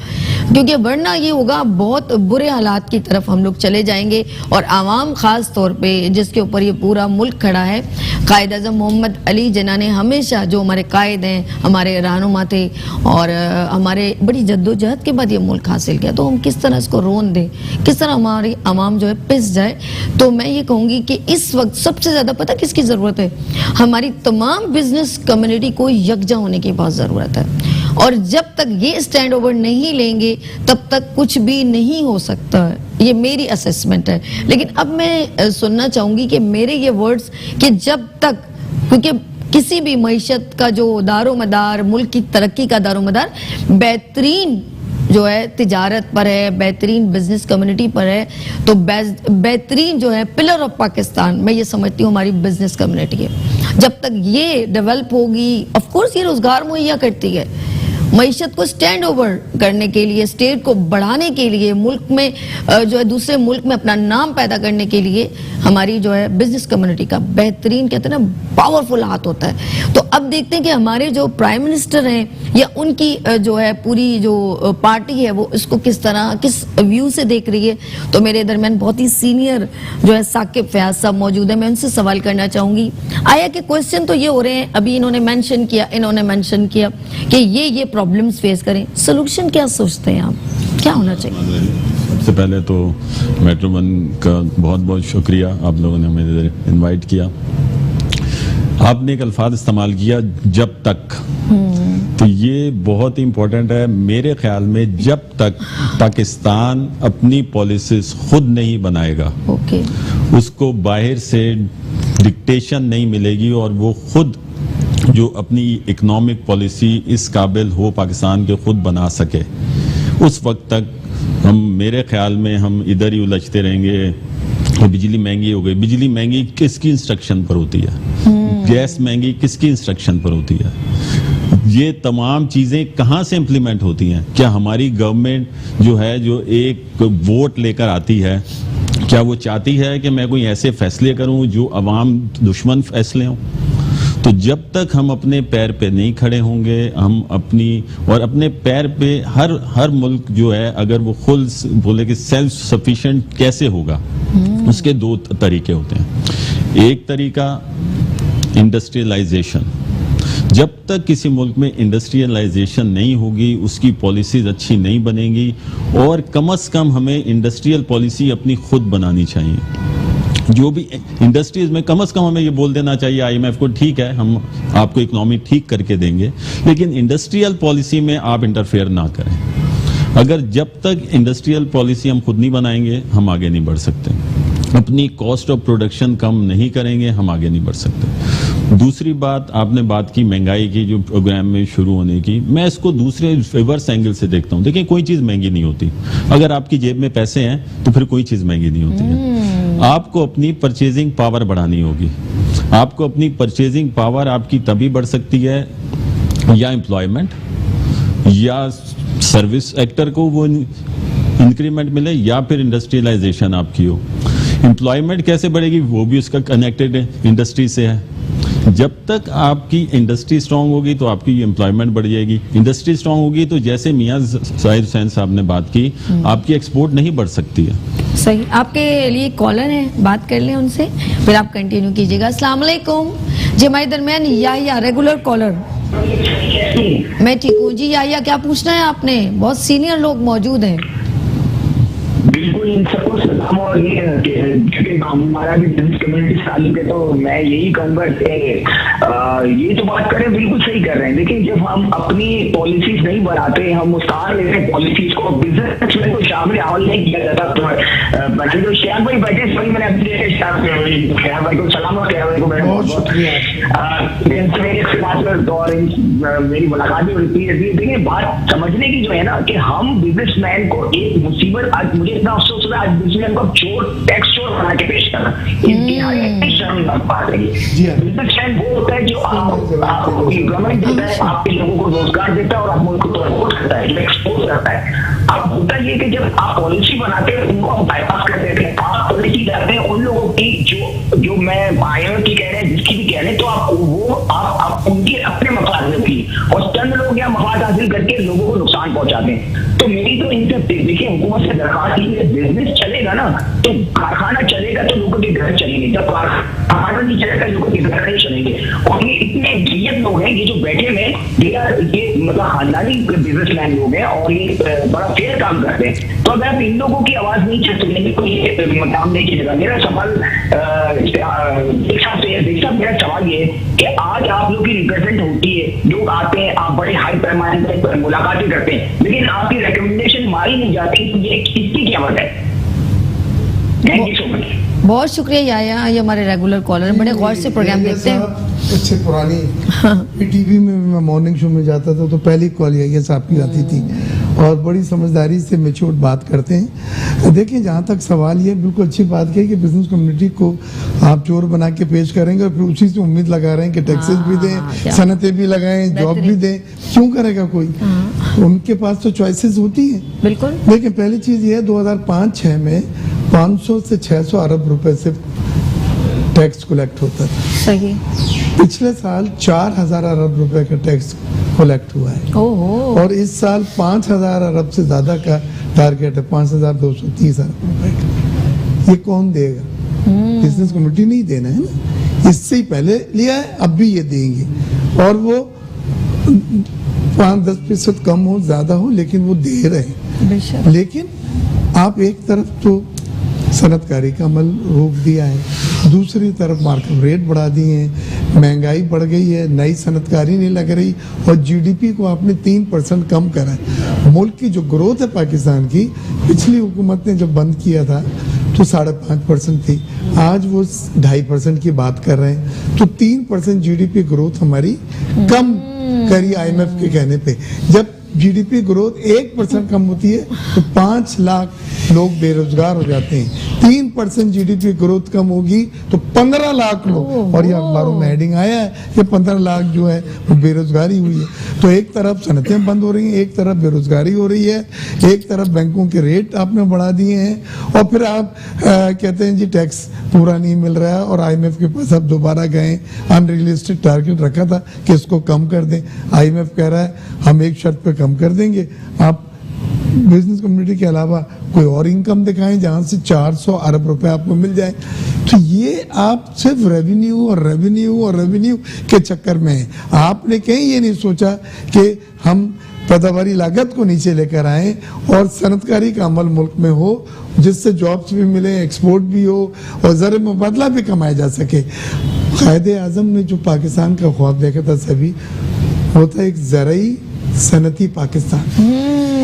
क्योंकि वरना ये होगा बहुत बुरे हालात की तरफ हम लोग चले जाएंगे। और आवाम खास तौर पे जिसके ऊपर ये पूरा मुल्क खड़ा है, कायद आज़म मोहम्मद अली जिन्ना ने हमेशा, जो हमारे कायद हैं, हमारे रहनुमा थे और हमारे बड़ी जद्दोजहद के बाद ये मुल्क हासिल किया, तो हम किस तरह इसको रोन दें, किस तरह हमारी आवाम जो है पिस जाए। तो मैं ये कहूँगी कि इस वक्त सबसे ज़्यादा पता किसकी ज़रूरत है, हमारी तमाम बिजनेस कम्युनिटी को यकजा होने की बहुत ज़रूरत है। और जब तक ये स्टैंड ओवर नहीं लेंगे तब तक कुछ भी नहीं हो सकता है, ये मेरी असेसमेंट है। लेकिन अब मैं सुनना चाहूँगी कि मेरे ये वर्ड्स कि जब तक, क्योंकि किसी भी मईशत का जो दारोमदार, मुल्क की तरक्की का दारोमदार बेहतरीन जो है तिजारत पर है, बेहतरीन बिजनेस कम्युनिटी पर है, तो बेहतरीन जो है पिलर ऑफ पाकिस्तान मैं ये समझती हूँ हमारी बिजनेस कम्युनिटी है। जब तक ये डेवलप होगी, ऑफ कोर्स ये रोजगार मुहैया करती है, मईशत को स्टैंड ओवर करने के लिए, स्टेट को बढ़ाने के लिए, मुल्क में जो है दूसरे मुल्क में अपना नाम पैदा करने के लिए हमारी जो है बिजनेस कम्युनिटी का बेहतरीन, कहते हैं ना, पावरफुल हाथ होता है। तो अब देखते हैं कि हमारे जो प्राइम मिनिस्टर हैं या उनकी जो है पूरी जो पार्टी है वो इसको किस तरह, किस व्यू से देख रही है। तो मेरे दरमियान बहुत ही सीनियर जो है साकिब फयाज साहब मौजूद है, मैं उनसे सवाल करना चाहूँगी। आया कि क्वेश्चन तो ये हो रहे हैं, अभी इन्होंने मेंशन किया कि ये प्रॉब्लम्स फेस करें, सोल्यूशन क्या सोचते हैं आप, क्या होना चाहिए? सबसे पहले तो मेट्रो वन का बहुत बहुत शुक्रिया, आप लोगों ने हमें इधर इनवाइट किया। आपने एक अल्फाज इस्तेमाल किया, जब तक, तो ये बहुत ही इम्पोर्टेंट है मेरे ख्याल में। जब तक पाकिस्तान अपनी पॉलिसीज खुद नहीं बनाएगा, उसको बाहर से डिक्टेशन नहीं मिलेगी और वो खुद जो अपनी इकोनॉमिक पॉलिसी इस काबिल हो पाकिस्तान के खुद बना सके, उस वक्त तक हम, मेरे ख्याल में हम इधर ही उलझते रहेंगे। और बिजली महंगी हो गई, बिजली महंगी किसकी इंस्ट्रक्शन पर होती है? गैस महंगी किसकी इंस्ट्रक्शन पर होती है? ये तमाम चीज़ें कहाँ से इम्प्लीमेंट होती हैं? क्या हमारी गवर्नमेंट जो है, जो एक वोट लेकर आती है, क्या वो चाहती है कि मैं कोई ऐसे फैसले करूं जो अवाम दुश्मन फैसले हों? तो जब तक हम अपने पैर पे नहीं खड़े होंगे, हम अपने पैर पे, हर मुल्क जो है अगर वो खुद बोले कि सेल्फ सफिशिएंट कैसे होगा, उसके दो तरीके होते हैं। एक तरीका इंडस्ट्रियलाइजेशन। जब तक किसी मुल्क में इंडस्ट्रियलाइजेशन नहीं होगी, उसकी पॉलिसीज अच्छी नहीं बनेगी, और कम से कम हमें इंडस्ट्रियल पॉलिसी अपनी खुद बनानी चाहिए। जो भी इंडस्ट्रीज में कम से कम हमें ये बोल देना चाहिए IMF को, ठीक है हम आपको इकोनॉमी ठीक करके देंगे, लेकिन इंडस्ट्रियल पॉलिसी में आप इंटरफेयर ना करें। अगर जब तक इंडस्ट्रियल पॉलिसी हम खुद नहीं बनाएंगे, हम आगे नहीं बढ़ सकते। अपनी कॉस्ट ऑफ प्रोडक्शन कम नहीं करेंगे, हम आगे नहीं बढ़ सकते। दूसरी बात, आपने बात की महंगाई की, जो प्रोग्राम में शुरू होने की, मैं इसको दूसरे रिवर्स एंगल से देखता हूँ। देखिए, कोई चीज़ महंगी नहीं होती। अगर आपकी जेब में पैसे हैं तो फिर कोई चीज़ महंगी नहीं होती है। आपको अपनी परचेजिंग पावर बढ़ानी होगी। आपको अपनी परचेजिंग पावर आपकी तभी बढ़ सकती है या एम्प्लॉयमेंट या सर्विस सेक्टर को वो इंक्रीमेंट मिले, या फिर इंडस्ट्रियलाइजेशन आपकी हो। एम्प्लॉयमेंट कैसे बढ़ेगी, वो भी उसका कनेक्टेड इंडस्ट्री से है। जब तक आपकी इंडस्ट्री स्ट्रांग होगी तो आपकी एम्प्लॉयमेंट बढ़ जाएगी। इंडस्ट्री स्ट्रांग होगी तो जैसे मियां जाहिर हुसैन साहब ने बात की, आपकी एक्सपोर्ट नहीं बढ़ सकती है। सही। आपके लिए कॉलर है, बात कर लें उनसे, फिर आप कंटिन्यू कीजिएगा। अस्सलाम वालेकुम जी। हमारे दरमियान या रेगुलर कॉलर। मैं ठीक हूँ जी। या क्या पूछना है आपने? बहुत सीनियर लोग मौजूद हैं। बिल्कुल, इन सबको सलाम। और ये क्योंकि हमारा भी बिजनेस कम्युनिटी ताल्लुक है, तो मैं यही कहूँगा कि ये तो बात करें बिल्कुल सही कर रहे हैं। देखिए, जब हम अपनी पॉलिसीज नहीं बनाते, हम उतार लेते हैं पॉलिसीज को, बिजनेस में कोई शामिल अमल नहीं किया जाता। तो श्याम भाई बैठे, सही मैंने अपने श्याम भाई को सलाम और श्याम भाई को मैंने बहुत बहुत मेरी मुलाकात भी होती है। देखिए, बात समझने की जो है ना, कि हम बिजनेसमैन को एक मुसीबत, आज मुझे इतना अफसोस होता है, आज बिजनेसमैन को चोर, टैक्स चोर बना के पेश करना, इंतहाई शर्मनाक बात है। बिजनेसमैन वो होता है जो आपको गवर्नमेंट देता है, आपके लोगों को रोजगार देता है और आप मुल्क को प्रमोट करता है, एक्सपोर्ट करता है। अब होता ये कि जब आप पॉलिसी बनाते हैं, उनको आप बाईपास कर देते हैं। आप पॉलिसी लाते हैं उन लोगों की जो मैं IMF की कह रहे हैं, जिसकी भी कह रहे हैं, तो आप उनके अपने मफाद की और चंद लोग यहाँ मफाद हासिल करके लोगों को नुकसान पहुंचाते हैं। तो मेरी तो इनसे देखिए हुकूमत से दरखास्त है, बिजनेस चलेगा ना तो कारखाना चलेगा तो लोगों के घर चलेंगे, जब कारखाना नहीं चलेगा लोगों के घर नहीं चलेंगे। और ये इतने गियत लोग हैं ये जो बैठे हुए ये मतलब खानदानी बिजनेसमैन लोग हैं और ये बड़ा फेयर काम करते हैं। तो अगर आप इन लोगों की आवाज नहीं चल सकेंगे तो ये काम नहीं चलेगा। मेरा सवाल मेरा सवाल ये है कि आज आप लोग की रिप्रेजेंट होती है, लोग आते हैं, आप बड़े हाई पैमाने पर मुलाकातें करते हैं, लेकिन आपकी रिकमेंडेशन मारी नहीं जाती, तो ये इसकी क्या वजह है? Thank you so much. बहुत शुक्रिया याया, ये हमारे रेगुलर कॉलर हैं, बड़े गौर से प्रोग्राम देखते हैं। अच्छे पुरानी टीवी में मैं मॉर्निंग शो में जाता था तो पहली कॉल याया साहब की आती थी और बड़ी समझदारी से मैच्योर बात करते हैं। देखिए जहाँ तक सवाल ये बिल्कुल अच्छी बात है कि बिजनेस कम्युनिटी को आप चोर बना के पेश करेंगे और फिर उसी से उम्मीद लगा रहे हैं कि टैक्सेस भी दें, सनतें भी लगाएं, जॉब भी दें, क्यों करेगा कोई? उनके पास तो चॉइसेस होती हैं। बिल्कुल। देखिए पहली चीज ये है 2005-06 में 500 से 600 अरब रुपए से टैक्स कलेक्ट होता था। सही। पिछले साल 4000 अरब रुपए का टैक्स कलेक्ट हुआ है। ओहो। और इस साल 5000 अरब से ज्यादा का टारगेट है, 5230 अरब रुपए का। ये कौन देगा? बिजनेस कम्युनिटी नहीं देना है ना, इससे ही पहले लिया है, अब भी ये देंगे और वो 5-10% कम हो ज्यादा हो लेकिन वो दे रहे हैं। लेकिन आप एक तरफ तो सनतकारी का अमल रोक दिया है, दूसरी तरफ मार्केट रेट बढ़ा दिए हैं, महंगाई बढ़ गई है, नई सनतकारी नहीं लग रही और जीडीपी को आपने 3% कम करा है। मुल्क की जो ग्रोथ है पाकिस्तान की, पिछली हुकूमत ने जब बंद किया था तो 5.5% थी, आज वो 2.5% की बात कर रहे हैं। तो 3% जीडीपी ग्रोथ हमारी कम करी IMF के कहने पे। जब जीडीपी ग्रोथ 1% कम होती है तो 5 लाख लोग बेरोजगार हो जाते हैं। 3% जीडीपी ग्रोथ कम होगी तो 15 लाख लोग, और ये अखबारों में हेडिंग आया है कि 15 लाख जो है वो बेरोजगारी हुई है। तो एक तरफ सनतें बंद हो रही हैं, एक तरफ बेरोजगारी हो रही है, एक तरफ बैंकों के रेट आपने बढ़ा दिए हैं और फिर आप कहते हैं जी टैक्स पूरा नहीं मिल रहा है और IMF के पास अब दोबारा गए, अनरियलिस्टिक टारगेट रखा था कि इसको कम कर दें। IMF कह रहा है हम एक शर्त पे कम कर देंगे, आप बिजनेस कम्युनिटी के अलावा कोई और इनकम दिखाएं जहां से 400 अरब रुपए आपको मिल जाए। तो ये आप सिर्फ रेवेन्यू के चक्कर में हैं। आपने कहीं ये नहीं सोचा कि हम पैदावारी लागत को नीचे लेकर आए और सनतकारी का अमल मुल्क में हो जिससे जॉब्स भी मिले, एक्सपोर्ट भी हो और ज़र मुबादला भी कमाया जा सके। कायदे आज़म ने जो पाकिस्तान का ख्वाब देखा था सभी, वो था एक ज़राई सनती पाकिस्तान।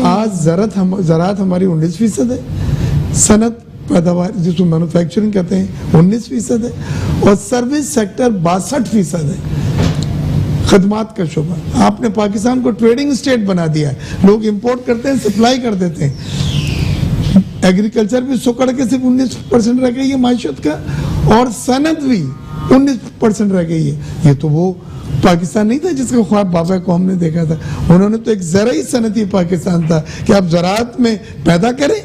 आज ज़राअत हमारी 19% है, सनत पैदावार जिसको मैन्युफैक्चरिंग कहते हैं 19% है और सर्विस सेक्टर 62% है। खदमात का शोबा, आपने पाकिस्तान को ट्रेडिंग स्टेट बना दिया है। लोग इंपोर्ट करते हैं, सप्लाई कर देते हैं। एग्रीकल्चर भी सुकड़ के सिर्फ 19% रह गई है मायशत का और सनत भी 19% रह गई है। ये तो वो पाकिस्तान नहीं था जिसका ख्वाब बाबा कौम ने देखा था। उन्होंने तो एक ज़राई सनती पाकिस्तान था कि आप ज़राअत में पैदा करें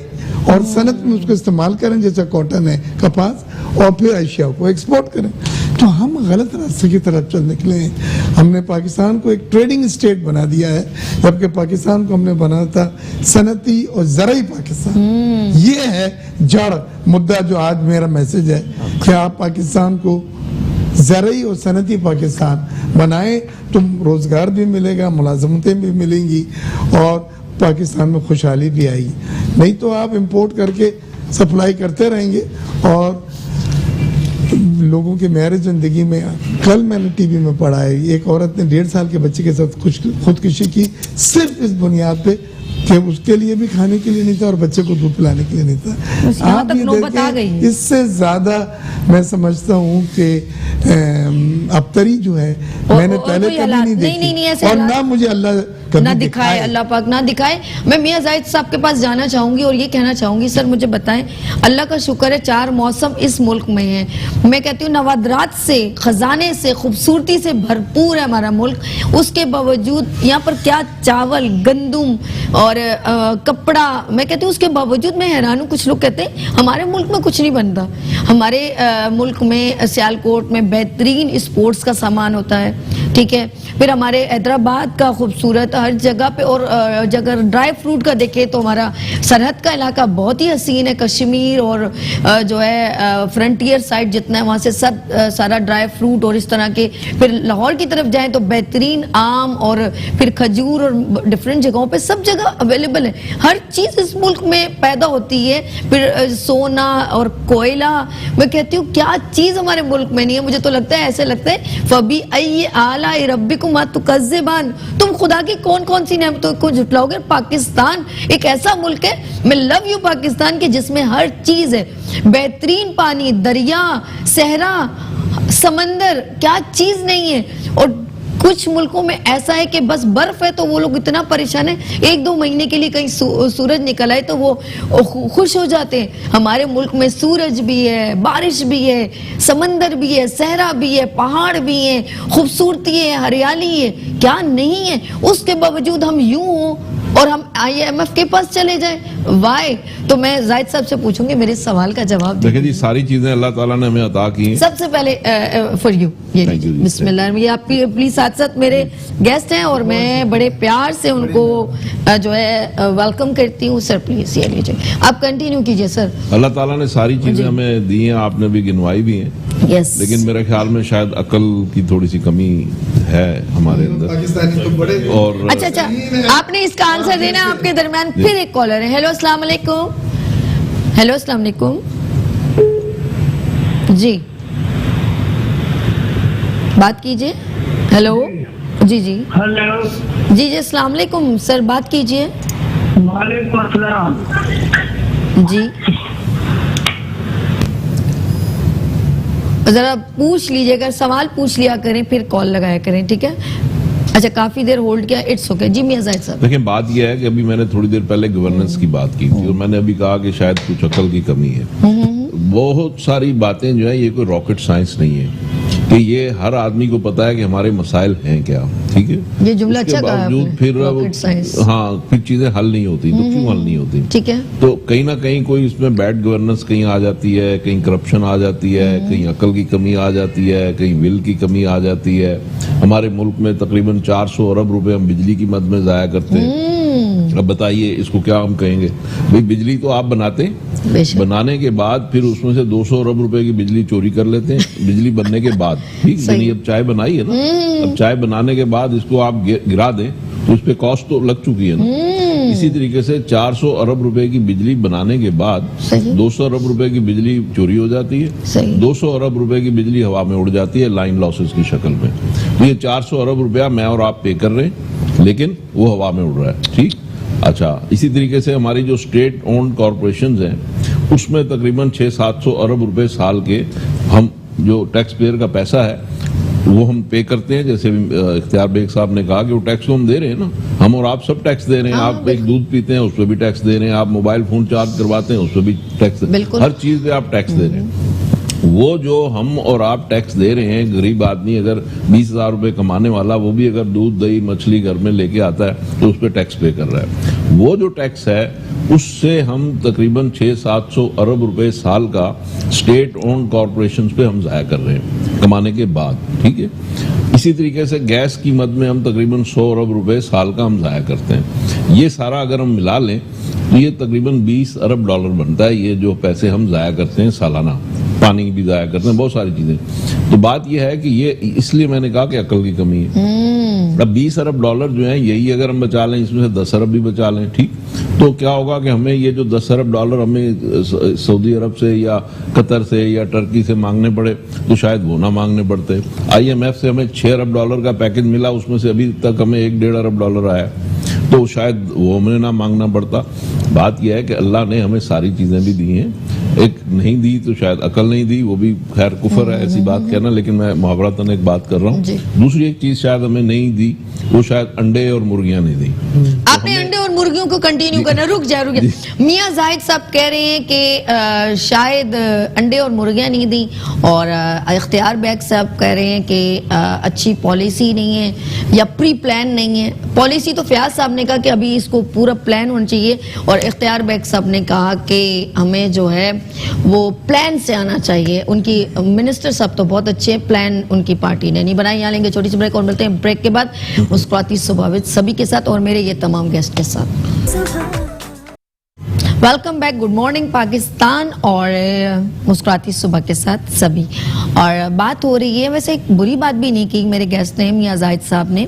और सनत में उसको इस्तेमाल करें, जैसे कॉटन है, कपास, और फिर एशिया को एक्सपोर्ट करें। तो हम गलत रास्ते की तरफ चल निकले हैं। हमने पाकिस्तान को एक ट्रेडिंग स्टेट बना दिया है, जबकि पाकिस्तान को हमने बनाया था सनती और ज़राई पाकिस्तान। ये है जड़ मुद्दा जो आज मेरा मैसेज है कि आप पाकिस्तान को ज़राई और सनती पाकिस्तान बनाएं तो रोज़गार भी मिलेगा, मुलाजमतें भी मिलेंगी और पाकिस्तान में खुशहाली भी आएगी। नहीं तो आप इंपोर्ट करके सप्लाई करते रहेंगे और लोगों की मैरिज ज़िंदगी में। कल मैंने टीवी में पढ़ा है, एक औरत ने 1.5 साल के बच्चे के साथ खुदकुशी की सिर्फ इस बुनियाद पे कि उसके लिए भी खाने के लिए नहीं था और बच्चे को दूध पिलाने के लिए नहीं था। आप ये देखें, इससे ज्यादा मैं समझता हूँ कि अबतरी जो है मैंने पहले कभी नहीं देखी और ना मुझे अल्लाह कभी ना दिखाए, अल्लाह पाक ना दिखाए। मैं मियां जाहिद साहब के पास जाना चाहूंगी और ये कहना चाहूंगी, सर मुझे बताएं, अल्लाह का शुक्र है 4 मौसम इस मुल्क में है। मैं कहती हूँ नवादरात से, खजाने से, खूबसूरती से भरपूर है हमारा मुल्क। उसके बावजूद यहाँ पर क्या चावल, गंदुम और कपड़ा, मैं कहती हूँ उसके बावजूद मैं हैरान हूँ। कुछ लोग कहते हैं हमारे मुल्क में कुछ नहीं बनता। हमारे मुल्क में सियालकोट में बेहतरीन स्पोर्ट्स का सामान होता है, ठीक है। फिर हमारे हैदराबाद का खूबसूरत हर जगह पे, और अगर ड्राई फ्रूट का देखें तो हमारा सरहद का इलाका बहुत ही हसीन है। कश्मीर और जो है फ्रंटियर साइड जितना है वहाँ से सब सारा ड्राई फ्रूट और इस तरह के। फिर लाहौर की तरफ जाएं तो बेहतरीन आम और फिर खजूर और डिफरेंट जगहों पे सब जगह अवेलेबल है। हर चीज़ इस मुल्क में पैदा होती है। फिर सोना और कोयला, मैं कहती हूँ क्या चीज़ हमारे मुल्क में नहीं है। मुझे तो लगता है, ऐसे लगता है फबी अय्यि आला रब्बिकुमा तुकज़्ज़िबान, तुम खुदा की कौन कौन सी नेमतों को झुटलाओगे। पाकिस्तान एक ऐसा मुल्क है, मैं लव यू पाकिस्तान के, जिसमें हर चीज है। बेहतरीन पानी, दरिया, सहरा, समंदर, क्या चीज नहीं है। और कुछ मुल्कों में ऐसा है कि बस बर्फ है तो वो लोग इतना परेशान है, 1-2 महीने के लिए कहीं सूरज निकल आए तो वो खुश हो जाते हैं। हमारे मुल्क में सूरज भी है, बारिश भी है, समंदर भी है, सहरा भी है, पहाड़ भी है, खूबसूरती है, हरियाली है, क्या नहीं है। उसके बावजूद हम यूं हो और हम IMF के पास चले जाएं, वाई। तो मैं जाहिद साहब से पूछूंगी, मेरे सवाल का जवाब देखिए जी, सारी चीजें अल्लाह ताला ने हमें अता की हैं। सबसे पहले फॉर यू, ये Thank you जी। बिस्मिल्लाह। ये आप प्लीज साथ साथ मेरे गेस्ट हैं और मैं बड़े प्यार से उनको जो है वेलकम करती हूँ। सर प्लीज ये लीजिए, आप कंटिन्यू कीजिए सर। अल्लाह ताला ने सारी चीजें हमें दी हैं, आपने भी गिनवाई भी हैं, यस। लेकिन मेरे ख्याल में शायद अकल की थोड़ी सी कमी है हमारे अंदर। पाकिस्तानी तो बड़े और अच्छा, आपने इसका आंसर देना। आपके दरमियान फिर एक कॉलर है। हेलो अस्सलाम वालेकुम। हेलो अस्सलाम वालेकुम जी, बात कीजिए। हेलो जी जी हेलो जी जी, अस्सलाम वालेकुम सर, बात कीजिए। वालेकुम अस्सलाम। जी जरा पूछ लीजिएगा, सवाल पूछ लिया करें, फिर कॉल लगाया करें, ठीक है। अच्छा, काफी देर होल्ड किया, इट्स ओके। जी मियां जाहिद साहब। देखिए, बात यह है कि अभी मैंने थोड़ी देर पहले गवर्नेंस की बात की थी और मैंने अभी कहा कि शायद कुछ अकल की कमी है। बहुत सारी बातें जो है, ये कोई रॉकेट साइंस नहीं है कि ये हर आदमी को पता है कि हमारे मसाइल हैं क्या, ठीक है। ये जुमला उसके अच्छा कहा बावजूद आपने, फिर rocket science। हाँ, फिर चीजें हल नहीं होती, तो क्यों हल नहीं होती? ठीक है। तो कहीं ना कहीं कोई इसमें बैड गवर्नेंस कहीं आ जाती है, कहीं करप्शन आ जाती है, कहीं अकल की कमी आ जाती है, कहीं विल की कमी आ जाती है। हमारे मुल्क में तकरीबन 400 अरब रुपए हम बिजली की मद में जाया करते हैं। अब बताइए इसको क्या हम कहेंगे? भाई बिजली तो आप बनाते हैं, बेशक। बनाने के बाद फिर उसमें से 200 अरब रुपए की बिजली चोरी कर लेते हैं बिजली बनने के बाद, ठीक। सही। यानी अब चाय बनाई है ना, अब चाय बनाने के बाद इसको आप गिरा दें तो इस पे कॉस्ट तो लग चुकी है ना। इसी तरीके से 400 अरब रुपए की बिजली बनाने के बाद सही। 200 अरब रुपए की बिजली चोरी हो जाती है, सही। 200 अरब रुपए की बिजली हवा में उड़ जाती है लाइन लॉसेस की शक्ल में। तो ये 400 अरब रुपया मैं और आप पे कर रहे हैं, लेकिन वो हवा में उड़ रहा है, ठीक। अच्छा, इसी तरीके से हमारी जो स्टेट ओन्ड कॉरपोरेशंस हैं उसमें तकरीबन 600-700 अरब रुपए साल के हम जो टैक्स पेयर का पैसा है वो हम पे करते हैं। जैसे इख्तियार बेग साहब ने कहा कि वो टैक्स तो हम दे रहे हैं ना, हम और आप सब टैक्स दे रहे हैं। हाँ, आप एक दूध पीते हैं उस पर भी टैक्स दे रहे हैं, आप मोबाइल फोन चार्ज करवाते हैं उस पर भी टैक्स, बिल्कुल। हर चीज पे आप टैक्स दे रहे हैं। वो जो हम और आप टैक्स दे रहे हैं, गरीब आदमी अगर 20,000 रुपए कमाने वाला वो भी अगर दूध दही मछली घर में लेके आता है तो उस पर टैक्स पे कर रहा है। वो जो टैक्स है उससे हम तकरीबन 600-700 अरब रुपए साल का स्टेट ओन्ड कॉरपोरेशंस पे हम जाया कर रहे हैं कमाने के बाद, ठीक है। इसी तरीके से गैस की मद में हम तकरीबन 100 अरब रुपए साल का हम जाया करते हैं। ये सारा अगर हम मिला लें तो ये तकरीबन 20 अरब डॉलर बनता है, ये जो पैसे हम जाया करते हैं सालाना। पानी भी जाया करते हैं, बहुत सारी चीजें। तो बात यह है कि ये इसलिए मैंने कहा कि अकल की कमी है। अब 20 अरब डॉलर जो है, यही अगर हम बचा लें, इसमें से 10 अरब भी बचा लें, ठीक, तो क्या होगा कि हमें ये जो 10 अरब डॉलर हमें सऊदी अरब से या कतर से या टर्की से मांगने पड़े तो शायद वो ना मांगने पड़ते। IMF से हमें 6 अरब डॉलर का पैकेज मिला, उसमें से अभी तक हमें 1-1.5 अरब डॉलर आया, तो शायद वो हमें ना मांगना पड़ता। बात यह है कि अल्लाह ने हमें सारी चीजें भी दी हैं, एक नहीं दी तो शायद अकल नहीं दी, वो भी खैर कुफर है ऐसी बात कहना, लेकिन मैं मुहावरतन एक बात कर रहा हूँ। जी। दूसरी एक चीज शायद हमें नहीं दी, वो शायद अंडे और मुर्गियां नहीं दी। आपने अंडे और मुर्गियों को कंटिन्यू करना, रुक जा मियां जाहिद साहब कह रहे हैं कि शायद अंडे और मुर्गियां नहीं दी, और इख्तियार बेग साहब कह रहे हैं कि अच्छी पॉलिसी नहीं है या प्री प्लान नहीं है। पॉलिसी तो फयाज साहब ने कहा कि अभी इसको पूरा प्लान होना चाहिए, और इख्तियार बेग साहब ने कहा कि हमें जो है वो प्लान से आना चाहिए। उनकी मिनिस्टर साहब तो बहुत अच्छे, प्लान उनकी पार्टी ने नहीं बनाई। यहाँ लेंगे छोटी सी ब्रेक और मिलते हैं ब्रेक के बाद मुस्कुराती सुबह सभी के साथ और मेरे ये तमाम गेस्ट के साथ। Welcome back, good morning Pakistan और मुस्कुराती सुबह के साथ सभी। और बात हो रही है, वैसे एक बुरी बात भी नहीं की मेरे गेस्ट ने, मियां जाहिद साहब ने,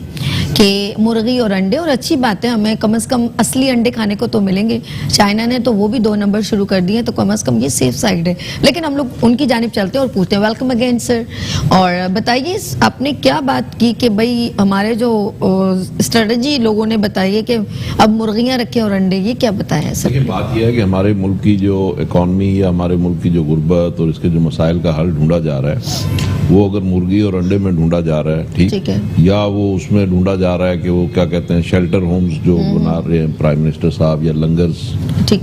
कि मुर्गी और अंडे, और अच्छी बात है, हमें कम से कम असली अंडे खाने को तो मिलेंगे। चाइना ने तो वो भी 2 नंबर शुरू कर दिए, तो कम से कम ये सेफ साइड है। लेकिन हम लोग उनकी जानिब चलते हैं और पूछते हैं। वेलकम अगेन सर, और बताइए आपने क्या बात की कि भाई हमारे जो स्ट्रेटजी लोगों ने बताई है कि अब मुर्गियां रखें और अंडे, ये क्या बताया है सर? देखिए, बात यह है कि हमारे मुल्क की जो इकॉनमी या हमारे मुल्क की जो गुर्बत और इसके जो मसाइल का हल ढूंढा जा रहा है, वो अगर मुर्गी और अंडे में ढूंढा जा रहा है, ठीक है, या वो उसमें ढूंढा जा रहा है कि वो क्या कहते हैं शेल्टर होम्स जो बना रहे हैं प्राइम मिनिस्टर साहब, या लंगर्स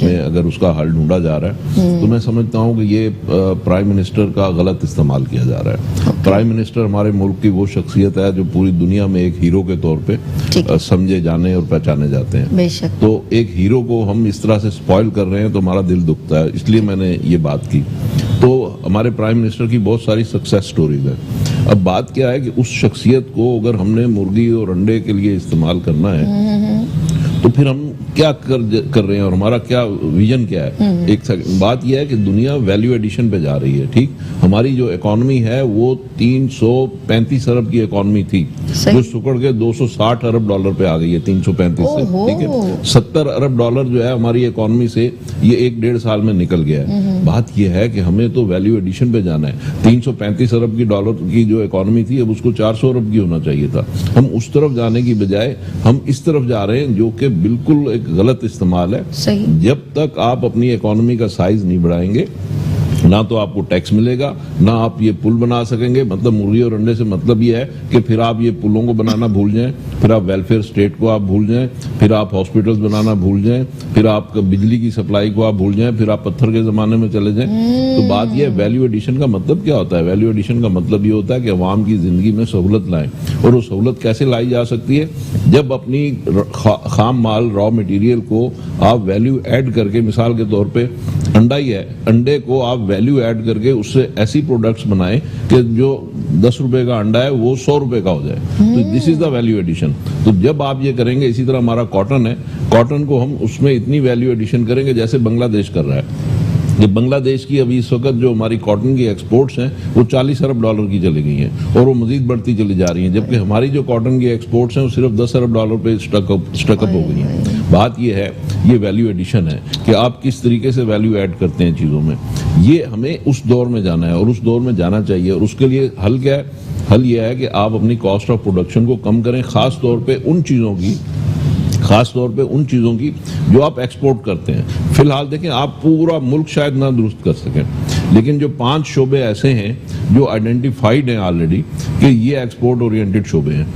में अगर उसका हल ढूंढा जा रहा है, तो मैं समझता हूँ कि ये प्राइम मिनिस्टर का गलत इस्तेमाल किया जा रहा है। प्राइम मिनिस्टर हमारे मुल्क की वो शख्सियत है जो पूरी दुनिया में एक हीरो के तौर पे समझे जाने और पहचाने जाते हैं। बेशक। तो एक हीरो को हम इस तरह से स्पॉइल कर रहे हैं तो हमारा दिल दुखता है, इसलिए मैंने ये बात की। तो हमारे प्राइम मिनिस्टर की बहुत सारी सक्सेस स्टोरीज है। अब बात क्या है कि उस शख्सियत को अगर हमने मुर्गी और अंडे के लिए इस्तेमाल करना है, तो फिर हम क्या कर रहे हैं और हमारा क्या विजन क्या है? एक बात यह है कि दुनिया वैल्यू एडिशन पे जा रही है, ठीक। हमारी जो इकोनॉमी है वो 335 अरब की इकोनॉमी थी, जो सुकड़ के 260 अरब डॉलर पे आ गई है 335 से, ठीक है। 70 अरब डॉलर जो है हमारी इकोनॉमी से ये 1-1.5 साल में निकल गया है। बात यह है कि हमें तो वैल्यू एडिशन पे जाना है। 335 अरब की डॉलर की जो इकोनॉमी थी, अब उसको 400 अरब की होना चाहिए था। हम उस तरफ जाने की बजाय हम इस तरफ जा रहे हैं, जो कि बिल्कुल एक गलत इस्तेमाल है। सही। जब तक आप अपनी इकोनॉमी का साइज नहीं बढ़ाएंगे, ना तो आपको टैक्स मिलेगा, ना आप ये पुल बना सकेंगे। मतलब मुर्गी और अंडे से मतलब ये है कि फिर आप ये पुलों को बनाना भूल जाएं, फिर आप वेलफेयर स्टेट को आप भूल जाएं, फिर आप हॉस्पिटल्स बनाना भूल जाएं, फिर आप बिजली की सप्लाई को आप भूल जाएं, फिर आप पत्थर के जमाने में चले जाएं। तो बात यह है, वैल्यू एडिशन का मतलब क्या होता है? वैल्यू एडिशन का मतलब ये होता है कि अवाम की जिंदगी में सहूलत लाएं। और वो सहूलत कैसे लाई जा सकती है? जब अपनी खाम माल रॉ मटेरियल को आप वैल्यू ऐड करके, मिसाल के तौर पे अंडा ही है, अंडे को आप वैल्यू ऐड करके उससे ऐसी प्रोडक्ट्स बनाएं कि जो 10 रुपए का अंडा है वो 100 रुपए का हो जाए। तो this is the value addition. तो जब आप ये करेंगे, इसी तरह हमारा कॉटन है, कॉटन को हम उसमें इतनी वैल्यू एडिशन करेंगे जैसे बांग्लादेश कर रहा है। ये बांग्लादेश की अभी इस वक्त जो हमारी कॉटन की एक्सपोर्ट्स हैं वो 40 अरब डॉलर की चली गई हैं और वो मजीद बढ़ती चली जा रही हैं, जबकि हमारी जो कॉटन की एक्सपोर्ट्स हैं वो सिर्फ 10 अरब डॉलर पे स्टकअप हो गई हैं। बात ये है, ये वैल्यू एडिशन है कि आप किस तरीके से वैल्यू ऐड करते हैं चीज़ों में। ये हमें उस दौर में जाना है और उस दौर में जाना चाहिए। और उसके लिए हल क्या है? हल ये है कि आप अपनी कॉस्ट ऑफ प्रोडक्शन को कम करें, खास तौर पे उन चीज़ों की जो आप एक्सपोर्ट करते हैं। फिलहाल देखें, आप पूरा मुल्क शायद ना दुरुस्त कर सकें, लेकिन जो 5 शोबे ऐसे हैं जो आइडेंटिफाइड हैं ऑलरेडी कि ये एक्सपोर्ट ओरिएंटेड शोबे हैं,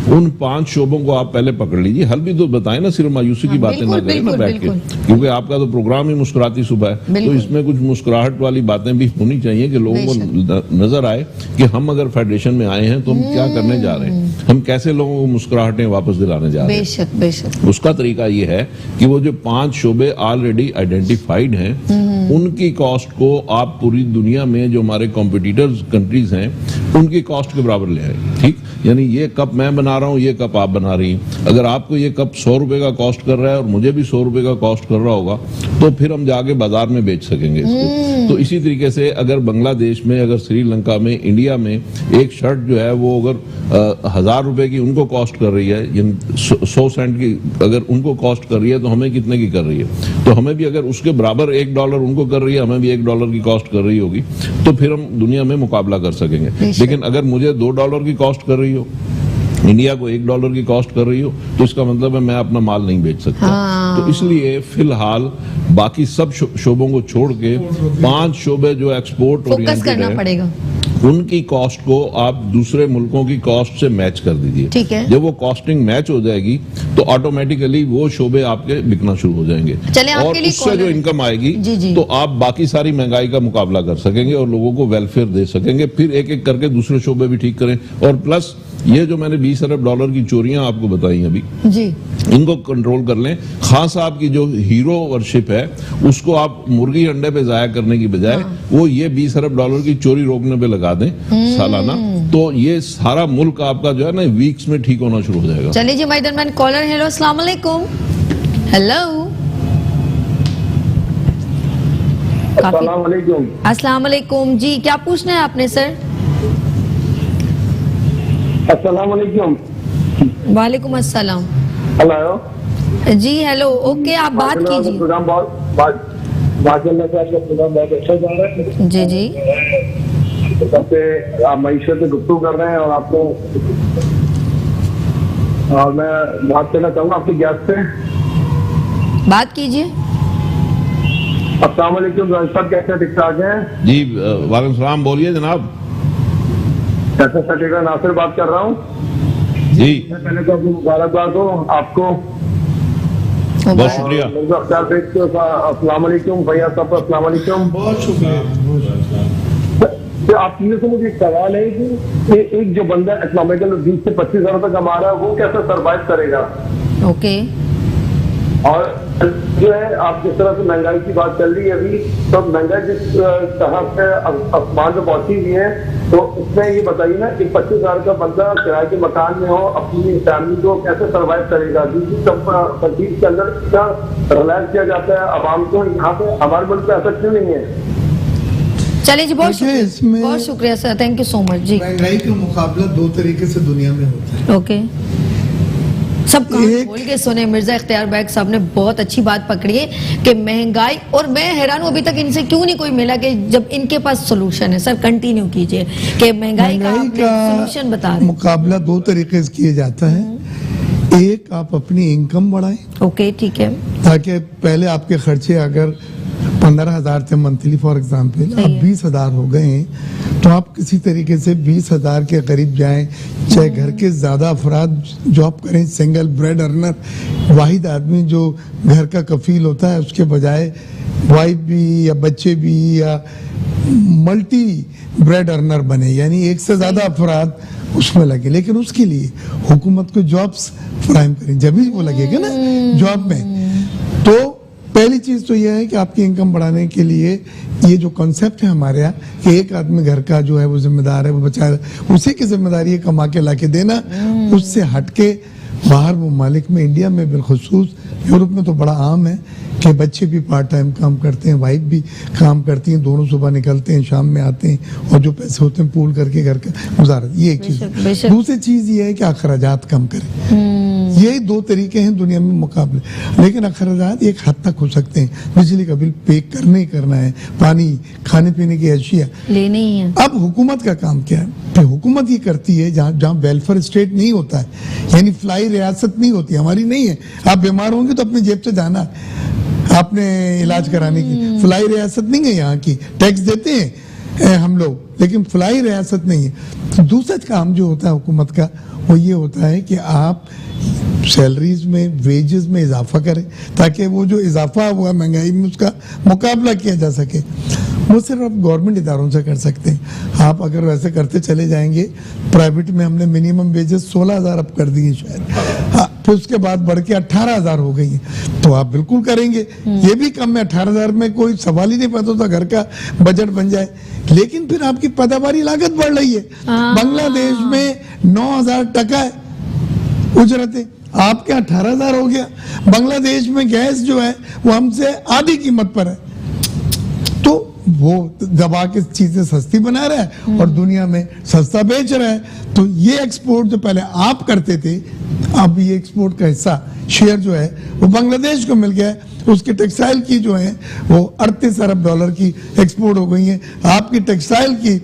उन 5 शोबों को आप पहले पकड़ लीजिए। हल भी तो बताएं ना, सिर्फ मायूसी की बातें ना करें ना बैठ के, क्योंकि आपका तो प्रोग्राम ही मुस्कुराती सुबह है, तो इसमें कुछ मुस्कुराहट वाली बातें भी होनी चाहिए कि लोगों को नजर आए कि हम अगर फेडरेशन में आए हैं तो हम क्या करने जा रहे हैं, हम कैसे लोगों को मुस्कुराहटें वापस दिलाने जा रहे हैं। बेशक बेशक। उसका तरीका ये है कि वो जो 5 शोबे ऑलरेडी आइडेंटिफाइड हैं, उनकी कॉस्ट को आप पूरी दुनिया में जो हमारे कॉम्पिटिटर्स कंट्रीज हैं उनकी कॉस्ट के बराबर ले आए, ठीक। यानी ये कप मैं बना रहा हूँ, ये कप आप बना रही हैं। अगर आपको ये कप 100 रुपए का कॉस्ट कर रहा है और मुझे भी 100 रुपए का कॉस्ट कर रहा होगा, तो फिर हम जाके बाजार में बेच सकेंगे इसको। तो इसी तरीके से अगर बांग्लादेश में, अगर श्रीलंका में, इंडिया में एक शर्ट जो है वो अगर 1000 रुपए की उनको कॉस्ट कर रही है, 100 सेंट की अगर उनको कॉस्ट कर रही है, तो हमें कितने की कर रही है? तो हमें भी अगर उसके बराबर $1 उनको कर रही है, हमें भी $1 की कॉस्ट कर रही होगी, तो फिर हम दुनिया में मुकाबला कर सकेंगे। लेकिन अगर मुझे $2 की कॉस्ट कर रही हो इंडिया को $1 की कॉस्ट कर रही हो तो इसका मतलब है मैं अपना माल नहीं बेच सकता। हाँ। तो इसलिए फिलहाल बाकी सब शोबों को छोड़ के 5 शोबे जो एक्सपोर्ट फोकस ओरिएंटेड करना है पड़ेगा। उनकी कॉस्ट को आप दूसरे मुल्कों की कॉस्ट से मैच कर दीजिए। ठीक है। जब वो कॉस्टिंग मैच हो जाएगी तो ऑटोमेटिकली वो शोबे आपके बिकना शुरू हो जाएंगे चले आपके और लिए उससे कॉलर जो है। इनकम आएगी जी, जी। तो आप बाकी सारी महंगाई का मुकाबला कर सकेंगे और लोगों को वेलफेयर दे सकेंगे। फिर एक एक करके दूसरे शोबे भी ठीक करें। और प्लस ये जो मैंने $20 अरब की चोरियां आपको बताई अभी, जी इनको कंट्रोल कर लें। खान साहब की जो हीरो वर्शिप है उसको आप मुर्गी अंडे पे जाया करने की बजाय वो ये $20 अरब की चोरी रोकने पे लगा दें सालाना, तो ये सारा मुल्क आपका जो है ना वीक्स में ठीक होना शुरू हो जाएगा। चलिए जी, माय दरमियान कॉलर। हेलो, अस्सलाम वालेकुम। हेलो, अस्सलाम वालेकुम। अस्सलाम वालेकुम जी, क्या पूछना है आपने सर? अस्सलाम वालेकुम। वालेकुम अस्सलाम। हेलो जी हेलो, ओके, आप बात कीजिए। प्रोग्राम माशाल्लाह से आपका प्रोग्राम बहुत अच्छा चल रहा है। जी जी, सबसे आप मईशत से गुफ्तगू कर रहे हैं और आपको और मैं बात करना चाहूँगा आपके गेस्ट से। बात कीजिए। अस्सलाम वालेकुम, सब कैसे ठीक ठाक हैं? जी वालेकुम सलाम, बोलिए जनाब। कैसे ठीक है? नासिर बात कर रहा हूँ जी पहले तो अपनी मुबारकबाद हो आपको। बहुत शुक्रिया। मिर्जा अख्तर सेठ को अस्सलाम वालेकुम, भैया साहब को अस्सलाम वालेकुम। बहुत शुक्रिया। तो आप चीजें से मुझे एक सवाल है कि एक जो बंदा इकोनॉमिकल 20 से 25 हजार रुपए कमा रहा है वो कैसे सर्वाइव करेगा? ओके, और जो है आप जिस तरह से महंगाई की बात चल रही है अभी, तो महंगाई जिस तरह से आसमान में पहुंची हुई है, तो इसमें ये बताइए ना कि 25 हजार का बंदा किराए के मकान में हो अपनी फैमिली को कैसे सर्वाइव करेगा? दूसरी तरतीब के अंदर इतना रिलैक्स किया जाता है आवाम को, यहाँ पे हमारे मुल्क में ऐसा क्यों नहीं है? चलिए जी, बहुत देखिए, शुक्रिया, इसमें- बहुत शुक्रिया sir, thank you so much जी। महंगाई का मुकाबला 2 तरीके से दुनिया में होता है। ओके, सब कहानी एक- बोल के सुने। मिर्जा इख्तियार बैग साहब ने बहुत अच्छी बात पकड़ी है कि महंगाई, और मैं हैरान हूं अभी तक इनसे क्यों नहीं कोई मिला कि जब इनके पास सोल्यूशन है। सर कंटिन्यू कीजिए कि महंगाई का सोल्यूशन बता रहे हैं। मुकाबला 2 तरीके से किया जाता है। एक, आप अपनी इनकम बढ़ाएं ओके, ठीक है। ताकि पहले आपके खर्चे अगर 15,000 थे मंथली फॉर एग्जांपल, सही अब है। 20,000 हो गए हैं, तो आप किसी तरीके से 20,000 के करीब जाएं। चाहे घर के ज्यादा अफराद जॉब करें, सिंगल ब्रेड अर्नर, वाहिद आदमी जो घर का कफील होता है, उसके बजाय वाइफ भी या बच्चे भी या मल्टी ब्रेड अर्नर बने, यानी एक से ज्यादा अफराद उसमें लगे। लेकिन उसके लिए हुकूमत को जॉब्स फ्राहम करें, जब भी वो लगेगा ना जॉब में। तो पहली चीज तो यह है कि आपकी इनकम बढ़ाने के लिए ये जो कॉन्सेप्ट है हमारे यहाँ कि एक आदमी घर का जो है वो जिम्मेदार है, वो बचा, उसी की जिम्मेदारी है कमा के लाके देना। उससे हटके बाहर ममालिक में, इंडिया में बिलखुसूस, यूरोप में तो बड़ा आम है कि बच्चे भी पार्ट टाइम काम करते हैं, वाइफ भी काम करती हैं, दोनों सुबह निकलते हैं शाम में आते हैं और जो पैसे होते हैं पूल करके घर का गुजारा। ये एक चीज बेशक, है। बेशक। दूसरी चीज ये है कि अखराजात कम करें। ये 2 तरीके हैं दुनिया में मुकाबले। लेकिन अखराजात एक हद तक हो सकते हैं। बिजली का बिल पे करना ही करना है, पानी, खाने पीने की अशिया लेने ही है। अब हुकूमत का काम क्या है कि हुकूमत ये करती है जहाँ जहाँ वेलफेयर स्टेट नहीं होता है, यानी फ्लाई रियासत नहीं होती, हमारी नहीं है। आप बीमार होंगे तो अपनी जेब से जाना है आपने इलाज कराने की। फ्लाई रियासत नहीं है यहाँ की, टैक्स देते हैं हम लोग, लेकिन फ्लाई रियासत नहीं है। तो दूसरा काम जो होता है हुकूमत का वो ये होता है कि आप सैलरीज में, वेजेस में इजाफा करें ताकि वो जो इजाफा हुआ महंगाई में उसका मुकाबला किया जा सके। वो सिर्फ आप गवर्नमेंट इदारों से कर सकते हैं। आप अगर वैसे करते चले जाएंगे, प्राइवेट में हमने मिनिमम वेजेस 16,000 अब कर दिए शायद, हाँ, फिर उसके बाद बढ़ के 18,000 हो गई हैं। तो आप बिल्कुल करेंगे, ये भी कम है। 18,000 में कोई सवाल ही नहीं पैदा होता घर का बजट बन जाए। लेकिन फिर आपकी पैदावारी लागत बढ़ रही है। बांग्लादेश में 9,000 टका है उजरतें, आपके 18,000 हो गया। बांग्लादेश में गैस जो है वो हमसे आधी कीमत पर है। तो वो दबा के चीजें सस्ती बना रहा है और दुनिया में सस्ता बेच रहा है। तो ये एक्सपोर्ट जो पहले आप करते थे, अब ये एक्सपोर्ट का हिस्सा शेयर जो है वो बांग्लादेश को मिल गया है उसके टेक्सटाइल की जो है वो 38 अरब डॉलर की एक्सपोर्ट हो गई है। आपकी टेक्सटाइल की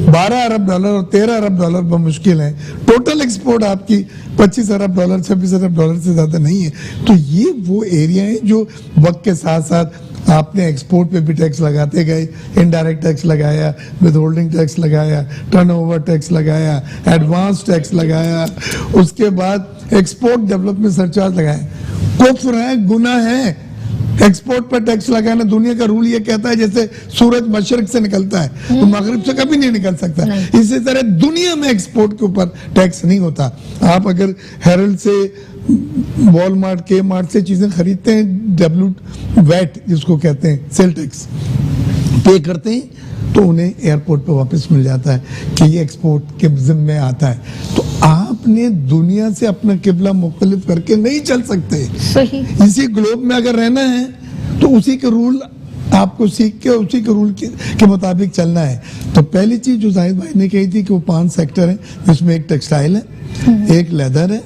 12 अरब डॉलर और 13 अरब डॉलर मुश्किल है। टोटल एक्सपोर्ट आपकी 25 अरब डॉलर 26 अरब डॉलर से ज्यादा नहीं है। तो ये वो एरिया है जो वक्त के साथ साथ आपने एक्सपोर्ट पे भी टैक्स लगाते गए, इनडायरेक्ट टैक्स लगाया, विदहोल्डिंग टैक्स लगाया, टर्नओवर टैक्स लगाया, एडवांस टैक्स लगाया, उसके बाद एक्सपोर्ट डेवलपमेंट सरचार्ज लगाया। कुफ्र है, गुनाह है एक्सपोर्ट पर टैक्स लगाना। दुनिया का रूल ये कहता है जैसे सूरज मशरक से निकलता है तो मगरिब से कभी नहीं निकल सकता। इसी तरह दुनिया में एक्सपोर्ट के ऊपर टैक्स नहीं होता। आप अगर हेरल्ड से, वॉलमार्ट, के मार्ट से चीजें खरीदते हैं, वैट जिसको कहते हैं, सेल टैक्स पे करते हैं, तो उन्हें एयरपोर्ट पे वापस मिल जाता है कि ये एक्सपोर्ट के जिम्मे आता है। तो आपने दुनिया से अपना किबला मुख्तलिफ करके नहीं चल सकते। सही। इसी ग्लोब में अगर रहना है तो उसी के रूल आपको सीख के उसी के रूल के मुताबिक चलना है। तो पहली चीज जो जाहिद भाई ने कही थी कि वो 5 सेक्टर है, जिसमें एक टेक्सटाइल है, एक लेदर है,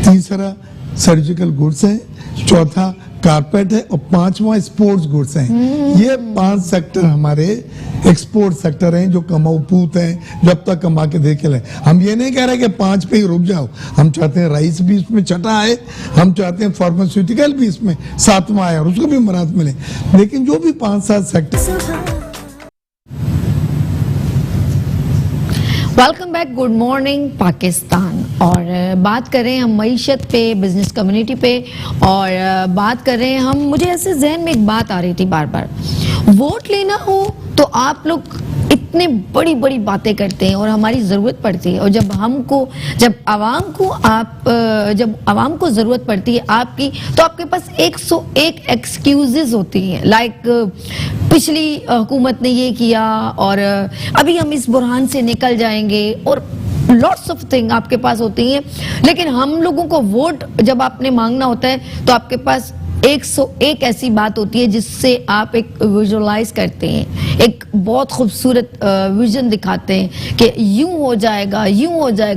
तीसरा सर्जिकल गुड्स है, चौथा कारपेट है और 5वां स्पोर्ट्स गुड्स हैं। ये 5 सेक्टर हमारे एक्सपोर्ट सेक्टर हैं जो कमाऊपूत हैं, जब तक कमा के देखे लें। हम ये नहीं कह रहे कि 5 पे ही रुक जाओ, हम चाहते हैं राइस भी इसमें छठा आए, हम चाहते हैं फार्मास्यूटिकल भी इसमें 7वां आए और उसको भी मराद मिले। लेकिन जो भी 5-7 sector. Welcome back, good morning Pakistan. और बात करें हम मईशत पे, बिजनेस कम्युनिटी पे, और बात करें हम, मुझे ऐसे जहन में एक बात आ रही थी बार बार, वोट लेना हो तो आप लोग इतने बड़ी बड़ी बातें करते हैं और हमारी ज़रूरत पड़ती है, और जब आवाम को ज़रूरत पड़ती है आपकी, तो आपके पास 101 एक्सक्यूजेस होती हैं। लाइक पिछली हुकूमत ने ये किया और अभी हम इस बुरहान से निकल जाएंगे, और लॉट्स ऑफ थिंग आपके पास होती हैं। लेकिन हम लोगों को वोट जब आपने मांगना होता है तो आपके पास 101 ऐसी बात होती है जिससे आप एक विजुअलाइज करते हैं, एक बहुत खूबसूरत विजन दिखाते हैं कि यूं हो जाएगा,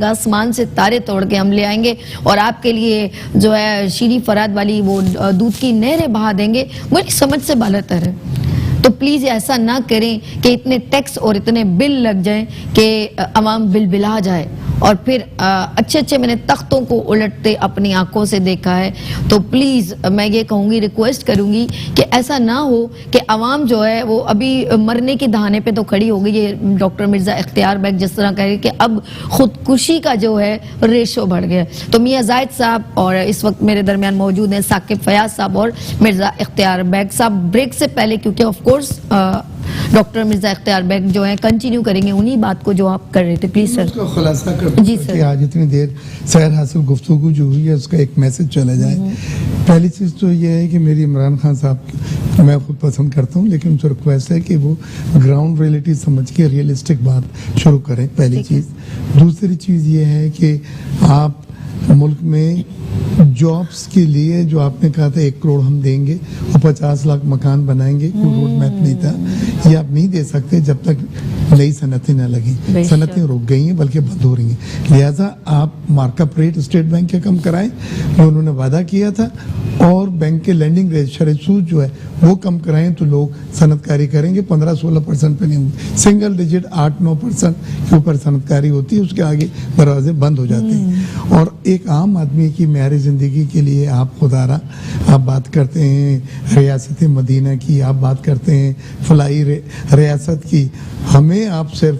आसमान से तारे तोड़ के हम ले आएंगे और आपके लिए जो है शीरी फराद वाली वो दूध की नहरें बहा देंगे। मुझे समझ से बालातर है। तो प्लीज ऐसा ना करें कि इतने टैक्स और इतने बिल लग जाएं कि अवाम बिलबिला जाए, और फिर अच्छे अच्छे मैंने तख्तों को उलटते अपनी आंखों से देखा है। तो प्लीज मैं ये कहूंगी, रिक्वेस्ट करूंगी कि ऐसा ना हो कि अवाम जो है वो अभी मरने की दहाने पे तो खड़ी हो गई है। डॉक्टर मिर्जा इख्तियार बेग जिस तरह कह रहे कि अब खुदकुशी का जो है रेशो बढ़ गया। तो मियां जाहिद साहब और इस वक्त मेरे दरमियान मौजूद हैं साकिब फयाज साहब और मिर्जा इख्तियार बेग साहब। ब्रेक से पहले, क्योंकि ऑफ कोर्स डॉक्टर मिर्जा इख्तियार बेग जो है कंटिन्यू करेंगे उन्हीं बात को जो आप कर रहे थे। Please sir. खुलासा कर जी सर, आज इतनी देर सैर हासिल गुफ्तगू जो हुई है उसका एक मैसेज चला जाए। पहली चीज तो ये है कि मेरी इमरान खान साहब मैं खुद पसंद करता हूँ, लेकिन उनसे रिक्वेस्ट है कि वो ग्राउंड रियलिटी समझ के रियलिस्टिक बात शुरू करें, पहली चीज। दूसरी चीज ये है कि आप मुल्क में जॉब्स के लिए जो आपने कहा था 1 करोड़ हम देंगे और 50 लाख मकान बनाएंगे, कोई रोड मैप नहीं था। ये आप नहीं दे सकते जब तक नई सनतें न लगी। सनतें रुक गई हैं बल्कि बंद हो रही हैं। लिहाजा आप मार्कअप रेट स्टेट बैंक के कम कराएं जो उन्होंने वादा किया था, और बैंक के लैंडिंग रेट शरह सूद जो है वो कम कराएं तो लोग सनतकारी करेंगे। 15-16% पे नहीं होंगे, सिंगल डिजिट 8-9% के ऊपर सनतकारी होती है, उसके आगे दरवाजे बंद हो जाते हैं। और एक आम आदमी की मेयारी जिंदगी के लिए आप खुदारा आप बात करते हैं रियासत मदीना की, आप बात करते हैं फलाई रियासत की। हमें आप सिर्फ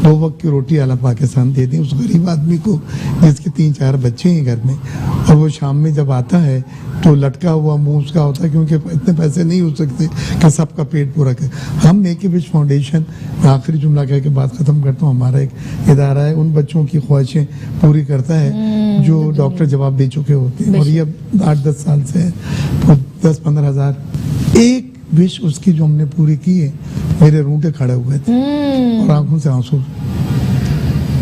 2 वक्त की रोटी आला पाकिस्तान दे दें उस गरीब आदमी को जिसके 3-4 बच्चे हैं घर में, और वो शाम में जब आता है तो लटका हुआ मुंह उसका होता है, क्योंकि इतने पैसे नहीं हो सकते कि सबका पेट पूरा करे। हम मेक ए विश फाउंडेशन, आखिरी जुमला कह के बात खत्म करता हूँ, हमारा एक इदारा है, उन बच्चों की ख्वाहिशें पूरी करता है जो डॉक्टर जवाब दे चुके होते हैं, और ये 8-10 साल से है। तो 10-15 हज़ार एक विश उसकी जो हमने पूरी की है, मेरे रूंटे खड़े हुए थे और आंखों से आंसू।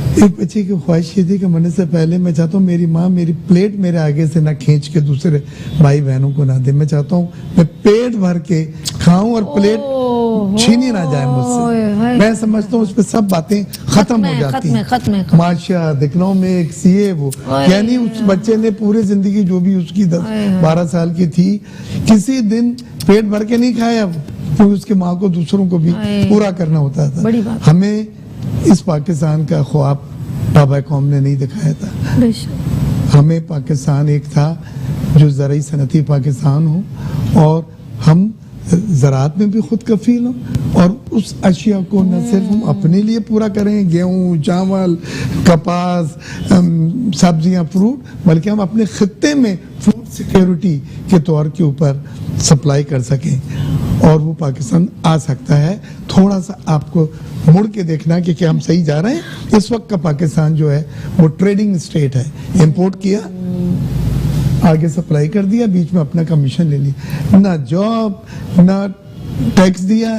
एक बच्चे की ख्वाहिश ये थी कि मरने से पहले मैं चाहता हूँ मेरी माँ मेरी प्लेट मेरे आगे से ना खींच के दूसरे भाई बहनों को ना दे। मैं चाहता हूँ मैं पेट भर के खाऊं और प्लेट छीनी ना जाए मुझसे। मैं समझता हूँ उस पर सब बातें खत्म हो जाती हैं। खत्म। माशाल्लाह इकोनॉमिक्स ये वो, यानी उस बच्चे ने पूरी जिंदगी जो भी उसकी 10-12 साल की थी किसी दिन पेट भर के नहीं खाया वो, क्योंकि उसके माँ को दूसरों को भी पूरा करना होता था। बड़ी बात। हमें इस पाकिस्तान का ख्वाब बाबा कौम ने नहीं दिखाया था। हमें पाकिस्तान एक था जो ज़राई सनती पाकिस्तान हो और हम ज़राअत में भी खुद कफील हो और उस अशिया को न सिर्फ हम अपने लिए पूरा करें, गेहूँ चावल कपास सब्जियां फ्रूट, बल्कि हम अपने खित्ते में फूड सिक्योरिटी के तौर के ऊपर सप्लाई कर सकें और वो पाकिस्तान आ सकता है। थोड़ा सा आपको मुड़ के देखना कि क्या हम सही जा रहे हैं। इस वक्त का पाकिस्तान जो है वो ट्रेडिंग स्टेट है, इंपोर्ट किया आगे सप्लाई कर दिया, बीच में अपना कमीशन ले लिया, ना जॉब ना टैक्स दिया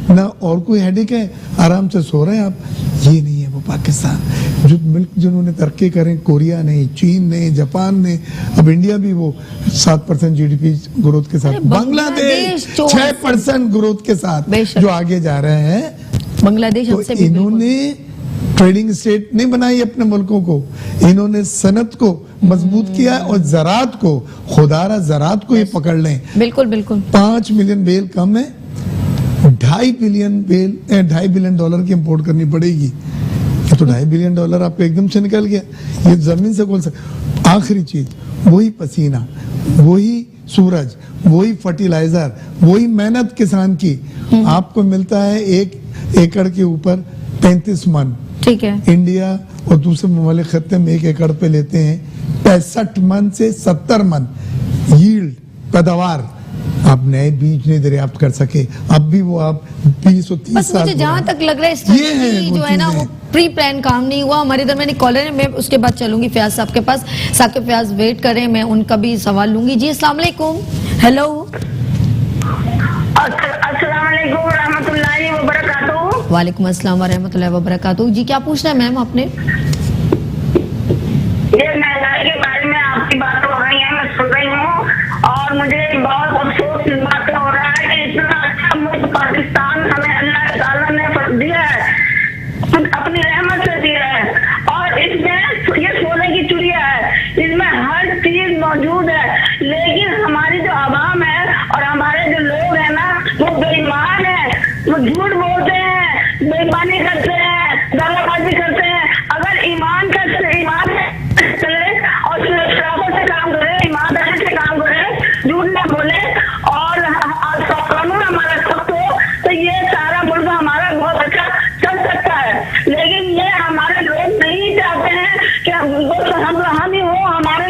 ना और कोई हेडेक है, आराम से सो रहे हैं आप। ये नहीं है वो पाकिस्तान। जो मुल्क जिन्होंने तरक्की करें, कोरिया ने, चीन ने, जापान ने, अब इंडिया भी वो 7% जीडीपी ग्रोथ के साथ, बांग्लादेश 6% ग्रोथ के साथ जो आगे जा रहे हैं। बांग्लादेश तो इन्होंने ट्रेडिंग स्टेट नहीं बनाई अपने मुल्कों को, इन्होंने सनत को मजबूत किया और ज़राअत को, खुदारा ज़राअत को ये पकड़ लें। बिल्कुल बिल्कुल। 5 मिलियन बेल कम है, 2.5 बिलियन डॉलर की इंपोर्ट करनी पड़ेगी। तो 2.5 बिलियन डॉलर आपको एकदम से निकल गया, ये जमीन से खोल सकते। आखिरी चीज वही पसीना, वही सूरज, वही फर्टिलाइजर, वही मेहनत किसान की आपको मिलता है 1 एकड़ के ऊपर 35 मन। ठीक है। इंडिया और दूसरे ममालिक खत्ते में 1 एकड़ पे लेते हैं 65 मन से 70 मन यील्ड पैदावार। आप नए बीज नहीं दरियाफ्त कर सके, अब भी वो आप 20 और 30 बस साल मुझे जहाँ तक लग रहा है वो जो है ना वो चीज़ें। प्री प्लान काम नहीं हुआ। हमारे इधर मैंने कॉलर है, मैं उसके बाद चलूंगी फयाज साहब के पास। साकिब फयाज वेट करें, मैं उनका भी सवाल लूंगी। जी अस्सलाम वालेकुम। हेलो अस्सलाम वालेकुम रहमतुल्लाहि व बरकातहू। वालेकुम अस्सलाम व रहमतुल्लाहि व बरकातहू। जी क्या पूछना है मैम आपने? ये महंगाई के बारे में आपकी बात हो रही है, मैं सुन रही हूँ और मुझे बहुत अफसोस इस बात का हो रहा है कि इतना अच्छा मुल्क पाकिस्तान हमें अल्लाह ताला ने दिया है, अपनी रहमत से दिया है और इसमें ये सोने की चिड़िया है, इसमें हर चीज मौजूद है। लेकिन हमारी जो आवाम है और हमारे जो लोग हैं ना वो बेईमान है, वो झूठ बोलते हैं, बेईमानी करते हैं, दगाबाजी करते हैं। अगर ईमान चले और शराबत से काम करे, ईमानदारी से काम करे, झूठ न बोले और कानून हमारा सख्त हो तो ये सारा मुल्क हमारा बहुत अच्छा चल सकता है। लेकिन ये हमारे लोग नहीं चाहते हैं कि हम ही हो, हमारे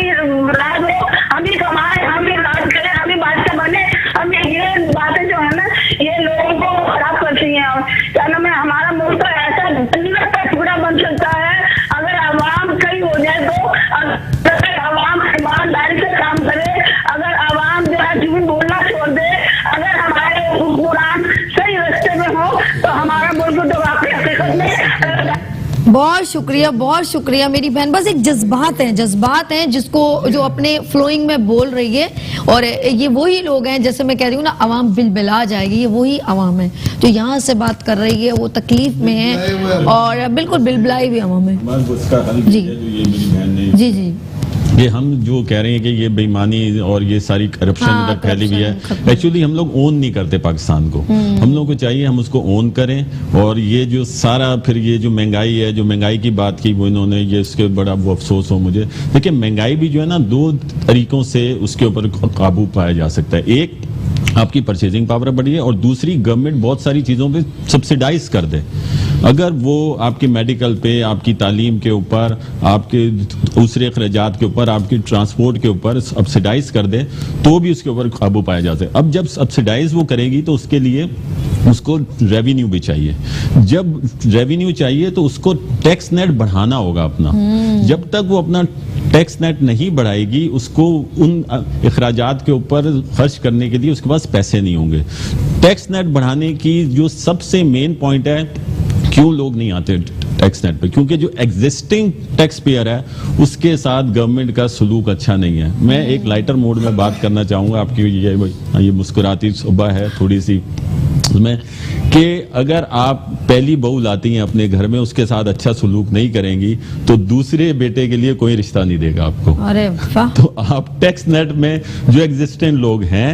राज हो, हम ही कमाए, हम ही राज करें, हम ही बादशाह बने। हम ये बातें जो है ना ये लोगों को खराब करती हैं। और क्या नाम है, हमारा मुल्क तो ऐसा जन्नत का टुकड़ा बन सकता है अगर आवाम सही हो जाए तो। अगर आवाम ईमानदारी से काम करे, अगर आवाम जो है झूठ बोलना छोड़ दे, अगर हमारे हुक्मरान सही रास्ते में हो तो हमारा मुल्क तो वाकई हकीकत में। बहुत शुक्रिया मेरी बहन। बस एक जज्बात हैं जिसको जो अपने फ्लोइंग में बोल रही है और ये वही लोग हैं, जैसे मैं कह रही हूँ ना आवाम बिलबिला जाएगी, ये वही आवाम है जो यहाँ से बात कर रही है, वो तकलीफ में है और बिल्कुल बिलबिलाई भी आवाम है। उसका हल भी जी। है जो ये मेरी बहन ने जी जी ये हम जो कह रहे हैं कि ये बेईमानी और ये सारी करप्शन हाँ, इधर फैली हुई है, corruption, एक्चुअली हम लोग ओन नहीं करते पाकिस्तान को। हम लोगों को चाहिए हम उसको ओन करें। और ये जो सारा फिर ये जो महंगाई है, जो महंगाई की बात की वो इन्होंने, ये इसके बड़ा वो अफसोस हो मुझे। देखिए महंगाई भी जो है ना 2 तरीकों से उसके ऊपर काबू पाया जा सकता है। एक आपकी परचेजिंग पावर बढ़ी है और दूसरी गवर्नमेंट बहुत सारी चीज़ों पे सब्सिडाइज कर दे। अगर वो आपकी मेडिकल पे, आपकी तालीम के ऊपर, आपके दूसरे अखराजात के ऊपर, आपकी ट्रांसपोर्ट के ऊपर सब्सिडाइज कर दे तो भी उसके ऊपर काबू पाया जा सकता है। अब जब सब्सिडाइज वो करेगी तो उसके लिए उसको रेवेन्यू भी चाहिए। जब रेवेन्यू चाहिए तो उसको टैक्स नेट बढ़ाना होगा अपना। जब तक वो अपना टैक्स नेट नहीं बढ़ाएगी उसको उन अखराजात के ऊपर खर्च करने के लिए उसके पास पैसे नहीं होंगे। टैक्स नेट बढ़ाने की जो सबसे मेन पॉइंट है, क्यों लोग नहीं आते टैक्स नेट पे, क्योंकि जो एग्जिस्टिंग टैक्स पेयर है उसके साथ गवर्नमेंट का सलूक अच्छा नहीं है। मैं एक लाइटर मोड में बात करना चाहूँगा, आपकी ये मुस्कुराती सुबह है थोड़ी सी उसमें, कि अगर आप पहली बहू लाती हैं अपने घर में, उसके साथ अच्छा सलूक नहीं करेंगी तो दूसरे बेटे के लिए कोई रिश्ता नहीं देगा आपको। अरे वाह। तो आप टैक्स नेट में जो एग्जिस्टेंट लोग हैं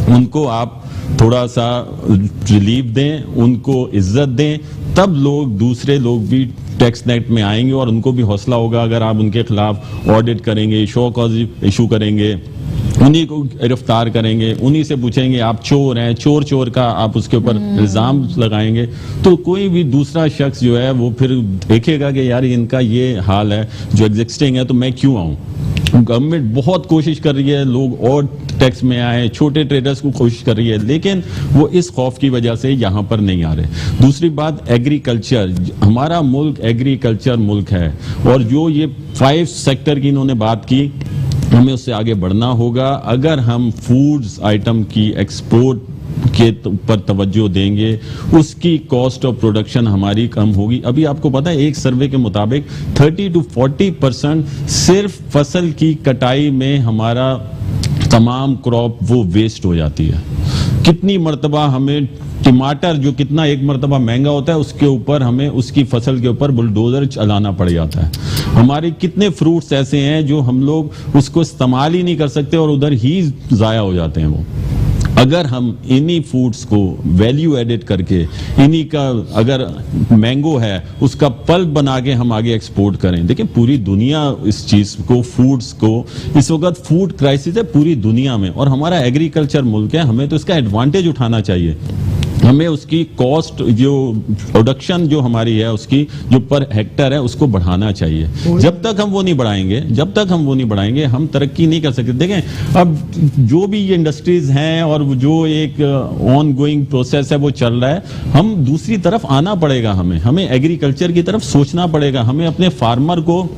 उनको आप थोड़ा सा रिलीफ दें, उनको इज्जत दें, तब लोग दूसरे लोग भी टैक्स नेट में आएंगे और उनको भी हौसला होगा। अगर आप उनके खिलाफ ऑडिट करेंगे, शो कॉज इशू करेंगे, उन्हीं को गिरफ्तार करेंगे, उन्हीं से पूछेंगे आप चोर हैं, चोर का आप उसके ऊपर इल्जाम लगाएंगे, तो कोई भी दूसरा शख्स जो है वो फिर देखेगा कि यार इनका ये हाल है जो एग्जिस्टिंग है, तो मैं क्यों आऊं। गवर्नमेंट बहुत कोशिश कर रही है लोग और टैक्स में आए, छोटे ट्रेडर्स को कोशिश कर रही है, लेकिन वो इस खौफ की वजह से यहाँ पर नहीं आ रहे। दूसरी बात, एग्रीकल्चर, हमारा मुल्क एग्रीकल्चर मुल्क है, और जो ये 5 सेक्टर की इन्होंने बात की, हमें उससे आगे बढ़ना होगा। अगर हम फूड्स आइटम की एक्सपोर्ट के ऊपर तवज्जो देंगे, उसकी कॉस्ट ऑफ प्रोडक्शन हमारी कम होगी। अभी आपको पता है एक सर्वे के मुताबिक 30 to 40% सिर्फ फसल की कटाई में हमारा तमाम क्रॉप वो वेस्ट हो जाती है। कितनी मर्तबा हमें टमाटर जो कितना एक मर्तबा महंगा होता है, उसके ऊपर हमें उसकी फसल के ऊपर बुलडोजर चलाना पड़ जाता है। हमारे कितने फ्रूट्स ऐसे हैं जो हम लोग उसको इस्तेमाल ही नहीं कर सकते और उधर ही ज़ाया हो जाते हैं वो। अगर हम इन्हीं फूड्स को वैल्यू एडिट करके, इन्हीं का अगर मैंगो है उसका पल्प बना के हम आगे एक्सपोर्ट करें। देखिए पूरी दुनिया इस चीज़ को, फूड्स को, इस वक्त फूड क्राइसिस है पूरी दुनिया में, और हमारा एग्रीकल्चर मुल्क है, हमें तो इसका एडवांटेज उठाना चाहिए। हमें उसकी कॉस्ट, जो प्रोडक्शन जो हमारी है उसकी जो पर हेक्टर है उसको बढ़ाना चाहिए। जब तक हम वो नहीं बढ़ाएंगे हम तरक्की नहीं कर सकते। देखें अब जो भी ये इंडस्ट्रीज हैं और जो एक ऑन गोइंग प्रोसेस है वो चल रहा है, हम दूसरी तरफ आना पड़ेगा, हमें एग्रीकल्चर की तरफ सोचना पड़ेगा। हमें अपने फार्मर को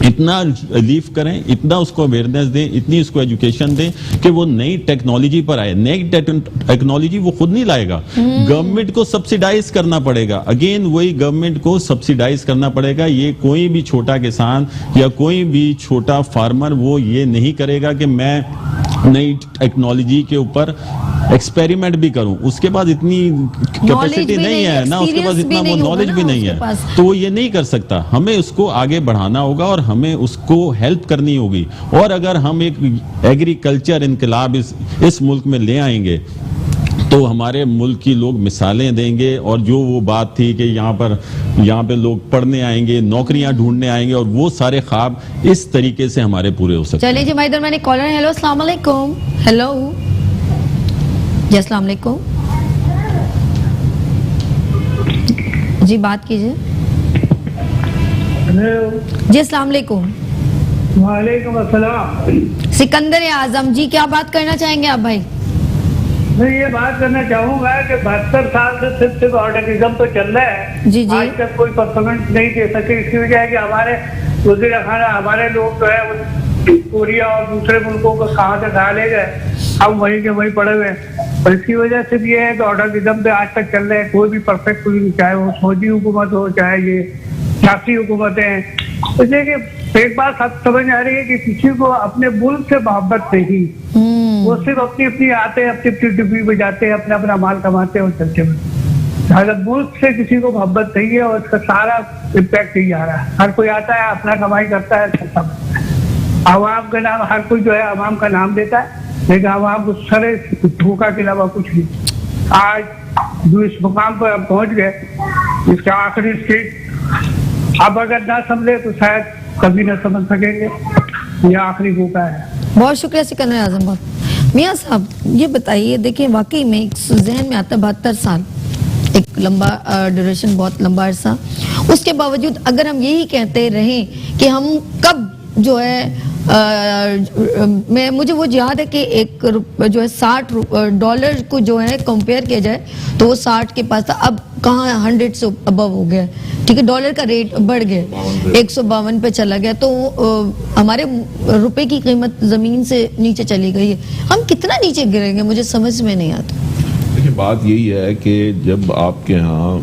इतना रिलीफ करें, इतना उसको अवेयरनेस दें, इतनी उसको एजुकेशन दें कि वो नई टेक्नोलॉजी पर आए। नई टेक्नोलॉजी वो खुद नहीं लाएगा, गवर्नमेंट को सब्सिडाइज करना पड़ेगा। अगेन वही गवर्नमेंट को सब्सिडाइज करना पड़ेगा। ये कोई भी छोटा किसान या कोई भी छोटा फार्मर वो ये नहीं करेगा कि मैं नई टेक्नोलॉजी के ऊपर एक्सपेरिमेंट भी करूं, उसके पास इतनी कैपेसिटी नहीं है ना, उसके पास इतना वो नॉलेज भी नहीं है, तो वो ये नहीं कर सकता। हमें उसको आगे बढ़ाना होगा और हमें उसको हेल्प करनी होगी। और अगर हम एक एग्रीकल्चर इनकलाब इस मुल्क में ले आएंगे तो हमारे मुल्क की लोग मिसालें देंगे। और जो वो बात थी कि यहाँ पे लोग पढ़ने आएंगे, नौकरियां ढूंढने आएंगे, और वो सारे ख्वाब इस तरीके से हमारे पूरे हो सकते हैं। चलिए जी, हमारे इधर मैंने कॉलर। हेलो, अस्सलाम वालेकुम। हेलो जी, अस्सलाम वालेकुम जी, बात कीजिए जी। अस्सलाम वालेकुम। वालेकुम अस्सलाम। सिकंदर आजम जी, क्या बात करना चाहेंगे आप भाई? मैं ये बात करना चाहूंगा कि 72 साल से सिर्फ ऑर्डरिज्म तो चल रहा है जी जी। आज तक कोई परफॉर्मेंस नहीं दे सके। इसकी वजह है कि हमारे वज़ीर खाना, हमारे लोग जो है कोरिया और दूसरे मुल्कों को कहाँ से खा ले गए, हम वहीं के वहीं पड़े हुए हैं। और इसकी वजह सिर्फ ये है कि ऑर्डरिज्म पे आज तक चल रहे हैं। कोई भी परफेक्ट नहीं, चाहे वो फौजी हुकूमत हो, चाहे ये सियासी हुकूमतें हैं। तो देखिए एक बात सब समझ आ रही है कि किसी को अपने मुल्क से मोहब्बत नहीं, वो सिर्फ अपनी अपनी आते हैं, अपनी अपनी डिब्बी में जाते हैं, अपना अपना माल कमाते हैं और चलते हैं। अगर मुल्क से किसी को मोहब्बत नहीं है और इसका सारा इम्पैक्ट ही आ रहा है। हर कोई आता है, अपना कमाई करता है, चलता है। आवाम का नाम हर कोई जो है आवाम का नाम देता है, लेकिन आवाम को सरे धोखा के अलावा कुछ नहीं। आज जो इस मुकाम पर हम पहुंच गए, इसका आखिरी स्टेज अब अगर ना समझे तो शायद कभी ना समझ सकेंगे। ये आखिरी मौका है। बहुत शुक्रिया सिकंदर आजम साहब। मियाँ साहब ये बताइए, देखिए वाकई में एक जहन में आता है 72 साल एक लंबा ड्यूरेशन, बहुत लंबा अरसा। उसके बावजूद अगर हम यही कहते रहें कि हम कब जो है मुझे वो याद है कि एक जो है $60 को जो है कंपेयर किया जाए तो वो 60 के पास था, अब कहाँ 100 से अबव हो गया। ठीक है, डॉलर का रेट बढ़ गया, 152 पे चला गया, तो हमारे रुपए की कीमत जमीन से नीचे चली गई है। हम कितना नीचे गिरेंगे, मुझे समझ में नहीं आता। देखिए बात यही है कि जब आपके यहाँ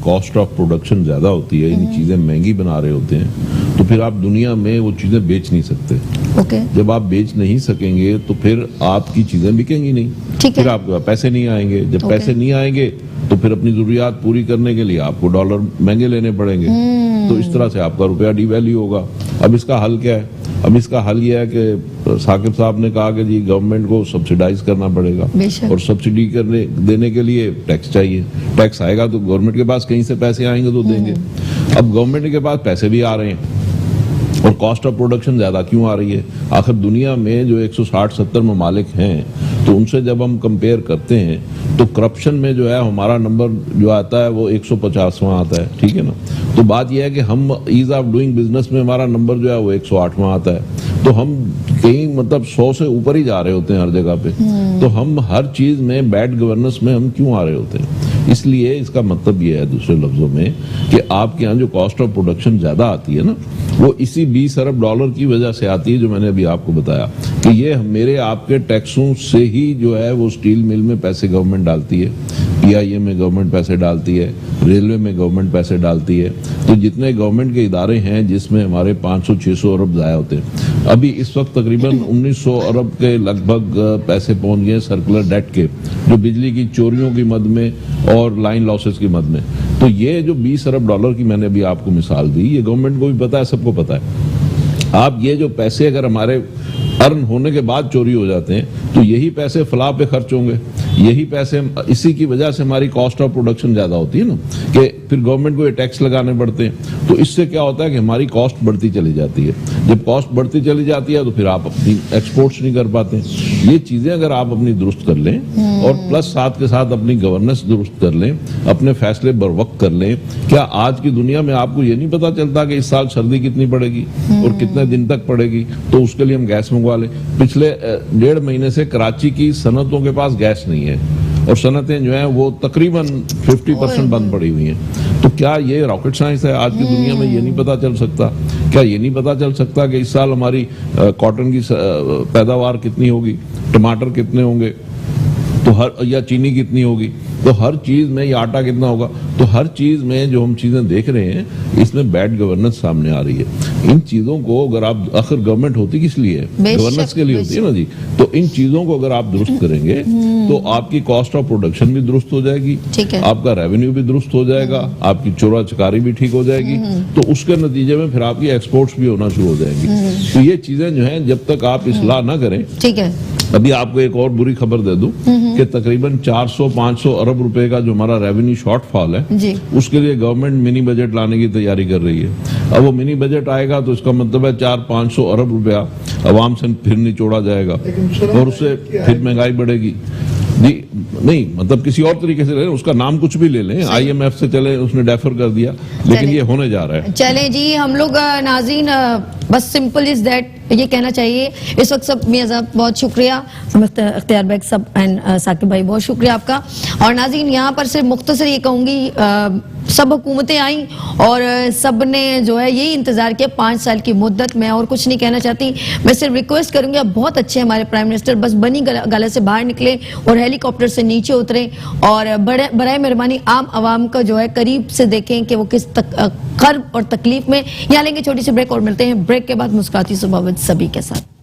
कॉस्ट ऑफ प्रोडक्शन ज़्यादा होती है, यानी चीज़ें महंगी बना रहे होते हैं, तो फिर आप दुनिया में वो चीज़ें बेच नहीं सकते। ओके, जब आप बेच नहीं सकेंगे तो फिर आपकी चीज़ें बिकेंगी नहीं, ठीक है। फिर आपके पास पैसे नहीं आएंगे। जब ओके। पैसे नहीं आएंगे तो फिर अपनी ज़रूरियात पूरी करने के लिए आपको डॉलर महंगे लेने पड़ेंगे, तो इस तरह से आपका रुपया डिवैल्यू होगा। अब इसका हल क्या है? अब इसका हल यह है कि साकिब साहब ने कहा कि जी गवर्नमेंट को सब्सिडाइज करना पड़ेगा, बेशक। और सब्सिडी करने देने के लिए टैक्स चाहिए। टैक्स आएगा तो गवर्नमेंट के पास कहीं से पैसे आएंगे तो देंगे। अब गवर्नमेंट के पास पैसे भी आ रहे हैं और कॉस्ट ऑफ प्रोडक्शन ज़्यादा क्यों आ रही है? आखिर दुनिया में जो 160-70 ममालिक हैं, तो उनसे जब हम कंपेयर करते हैं तो करप्शन में जो है हमारा नंबर जो आता है वो 150वां आता है, ठीक है ना। तो बात यह है कि हम ईज ऑफ डूइंग बिजनेस में हमारा नंबर जो है वो 108वां आता है। तो हम कहीं मतलब 100 से ऊपर ही जा रहे होते हैं हर जगह पे। तो हम हर चीज़ में बैड गवर्नेंस में हम क्यों आ रहे होते हैं? इसलिए इसका मतलब ये है दूसरे लफ्जों में कि आपके यहाँ जो कॉस्ट ऑफ प्रोडक्शन ज़्यादा आती है ना, वो इसी 20 अरब डॉलर की वजह से आती है, जो मैंने अभी आपको बताया कि ये मेरे आपके टैक्सों से ही जो है वो स्टील मिल में पैसे गवर्नमेंट डालती है, PIA में गवर्नमेंट पैसे डालती है, रेलवे में गवर्नमेंट पैसे डालती है। तो जितने गवर्नमेंट के इदारे हैं जिसमें हमारे 500-600 अरब ज़ाया होते हैं, अभी इस वक्त तकरीबन 1900 अरब के लगभग पैसे पहुंच गए सर्कुलर डेट के, जो बिजली की चोरियों की मद में और लाइन लॉसेस की मद में। तो ये जो 20 अरब डॉलर की मैंने अभी आपको मिसाल दी, ये गवर्नमेंट को भी पता है, सबको पता है। आप ये जो पैसे अगर हमारे अर्न होने के बाद चोरी हो जाते हैं तो यही पैसे फलाह पे खर्च होंगे, यही पैसे, इसी की वजह से हमारी कॉस्ट ऑफ प्रोडक्शन ज़्यादा होती है ना, कि फिर गवर्नमेंट को ये टैक्स लगाने पड़ते हैं। तो इससे क्या होता है कि हमारी कॉस्ट बढ़ती चली जाती है। जब कॉस्ट बढ़ती चली जाती है तो फिर आप अपनी एक्सपोर्ट्स नहीं कर पाते। ये चीज़ें अगर आप अपनी दुरुस्त कर लें और प्लस साथ के साथ अपनी गवर्नेंस दुरुस्त कर लें, अपने फैसले बर वक्त कर लें। क्या आज की दुनिया में आपको ये नहीं पता चलता कि इस साल सर्दी कितनी पड़ेगी और कितने दिन तक पड़ेगी? तो उसके लिए हम गैस मंगवा लें। पिछले 1.5 महीने से कराची की सनतों के पास गैस नहीं है और सनतें जो हैं वो तकरीबन 50% बंद पड़ी हुई हैं। तो क्या ये रॉकेट साइंस है? आज की दुनिया में ये नहीं पता चल सकता? क्या ये नहीं पता चल सकता कि इस साल हमारी कॉटन की पैदावार कितनी होगी, टमाटर कितने होंगे, तो हर, या चीनी कितनी होगी, तो हर चीज में, या आटा कितना होगा, तो हर चीज में जो हम चीजें देख रहे हैं इसमें बैड गवर्नेंस सामने आ रही है। इन चीजों को अगर आप, आखिर गवर्नमेंट होती किस लिए है? गवर्नेंस के लिए होती है ना जी। तो इन चीजों को अगर आप दुरुस्त करेंगे तो आपकी कॉस्ट ऑफ प्रोडक्शन भी दुरुस्त हो जाएगी, आपका रेवेन्यू भी दुरुस्त हो जाएगा, आपकी चोरा चकारी भी ठीक हो जाएगी, तो उसके नतीजे में फिर आपकी एक्सपोर्ट्स भी होना शुरू हो जाएंगी। तो ये चीजें जो है जब तक आप इस्लाह ना करें, ठीक है। अभी आपको एक और बुरी खबर दे दूं कि तकरीबन 400-500 अरब रुपए का जो हमारा रेवेन्यू शॉर्टफॉल है जी, उसके लिए गवर्नमेंट मिनी बजट लाने की तैयारी कर रही है। अब वो मिनी बजट आएगा तो इसका मतलब है 400-500 अरब रुपया अवाम से फिर निचोड़ा जाएगा और उससे फिर महंगाई बढ़ेगी जी। नहीं, मतलब किसी और तरीके से ले लें, उसका नाम कुछ भी ले लें, IMF से चले, उसने डेफर कर दिया, लेकिन ये होने जा रहा है। चले जी, हम लोग नाज़रीन बस सिंपल इज दैट ये कहना चाहिए इस वक्त सब। मियां साहब बहुत शुक्रिया, अख्तियार बैग सब एंड साकिब भाई बहुत शुक्रिया आपका। और नाज़रीन यहाँ पर सिर्फ मुख्तसर ये कहूँगी, सब हुकूमतें आई और सब ने जो है यही इंतजार किया 5 साल की मुद्दत में, और कुछ नहीं कहना चाहती। मैं सिर्फ रिक्वेस्ट करूंगी, अब बहुत अच्छे हमारे प्राइम मिनिस्टर, बस बनी गला से बाहर निकले और हेलीकॉप्टर से नीचे उतरे और बड़े मेहरबानी आम आवाम का जो है करीब से देखें कि वो किस कर्ब और तकलीफ में। यहाँ लेंगे छोटी सी ब्रेक और मिलते हैं ब्रेक के बाद मुस्कुराती सुबह सभी के साथ।